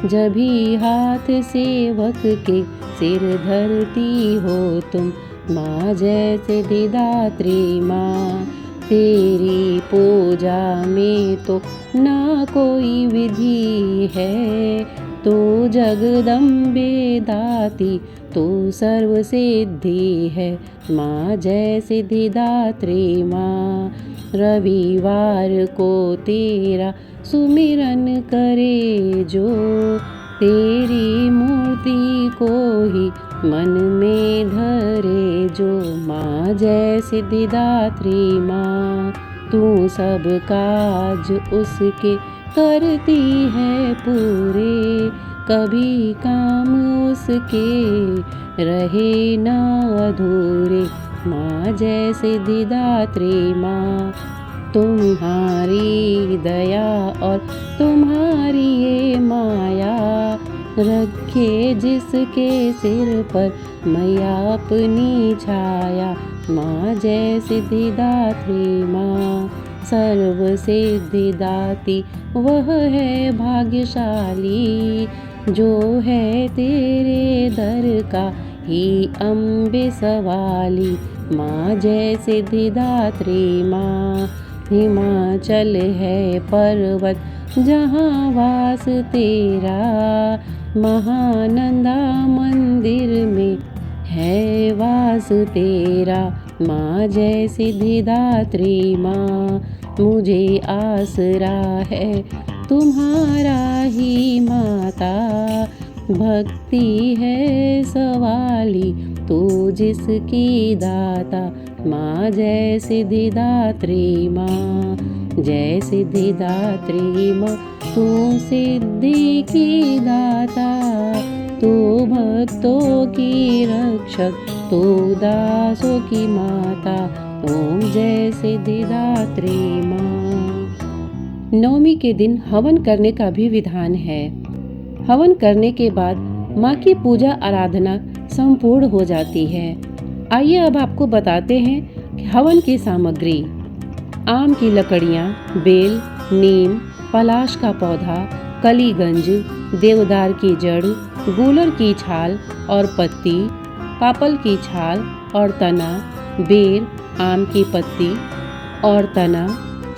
जभी हाथ सेवक के सिर धरती हो तुम। माँ जय सिद्धिदात्री माँ, तेरी पूजा में तो ना कोई विधि है। तू जगदम्बे दाती, तू सर्व सिद्धि है। माँ जय सिद्धिदात्री माँ। रविवार को तेरा सुमिरन करे जो, तेरी मूर्ति को ही मन में धरे जो। माँ जय सिद्धिदात्री माँ, तू सब काज उसके करती है पूरे। कभी काम उसके रहे ना अधूरे। माँ जय सिद्धिदात्री माँ, तुम्हारी दया और तुम्हारी ये माया, रखे जिसके सिर पर मैया अपनी छाया। माँ जय सिद्धिदात्री माँ, सर्व सिद्धिदाती वह है भाग्यशाली, जो है तेरे दर का ही अम्बे सवाली। माँ जय सिद्धिदात्री माँ। हिमाचल है पर्वत जहाँ वास तेरा। महानंदा मंदिर में है वास तेरा। माँ जय सिद्धिदात्री माँ, मुझे आसरा है तुम्हारा ही माता। भक्ति है सवाली तू जिसकी दाता। माँ जय सिद्धिदात्री माँ, जय सिद्धिदात्री माँ, तू सिद्धि की दाता। तू भक्तों की रक्षक, तू दासों की माता। ओम जय सिद्धिदात्री माँ। नवमी के दिन हवन करने का भी विधान है। हवन करने के बाद माँ की पूजा आराधना संपूर्ण हो जाती है। आइए अब आपको बताते हैं कि हवन की सामग्री। आम की लकड़ियाँ, बेल, नीम, पलाश का पौधा, कलीगंज, देवदार की जड़, गूलर की छाल और पत्ती, पापल की छाल और तना, बेर, आम की पत्ती और तना,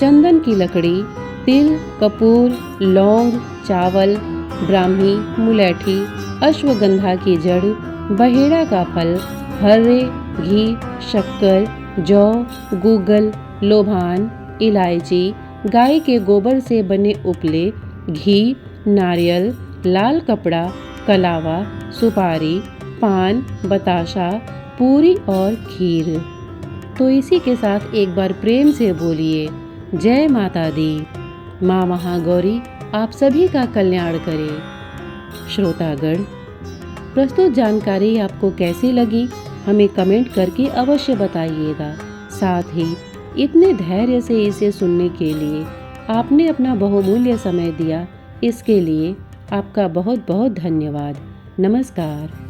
चंदन की लकड़ी, तिल, कपूर, लौंग, चावल, ब्राह्मी, मुलैठी, अश्वगंधा की जड़, बहेड़ा का फल, हर्रे, घी, शक्कर, जौ, गूगल, लोभान, इलायची, गाय के गोबर से बने उपले, घी, नारियल, लाल कपड़ा, कलावा, सुपारी, पान, बताशा, पूरी और खीर। तो इसी के साथ एक बार प्रेम से बोलिए जय माता दी। माँ महागौरी आप सभी का कल्याण करे। श्रोतागण, प्रस्तुत जानकारी आपको कैसी लगी हमें कमेंट करके अवश्य बताइएगा। साथ ही इतने धैर्य से इसे सुनने के लिए आपने अपना बहुमूल्य समय दिया, इसके लिए आपका बहुत बहुत धन्यवाद। नमस्कार।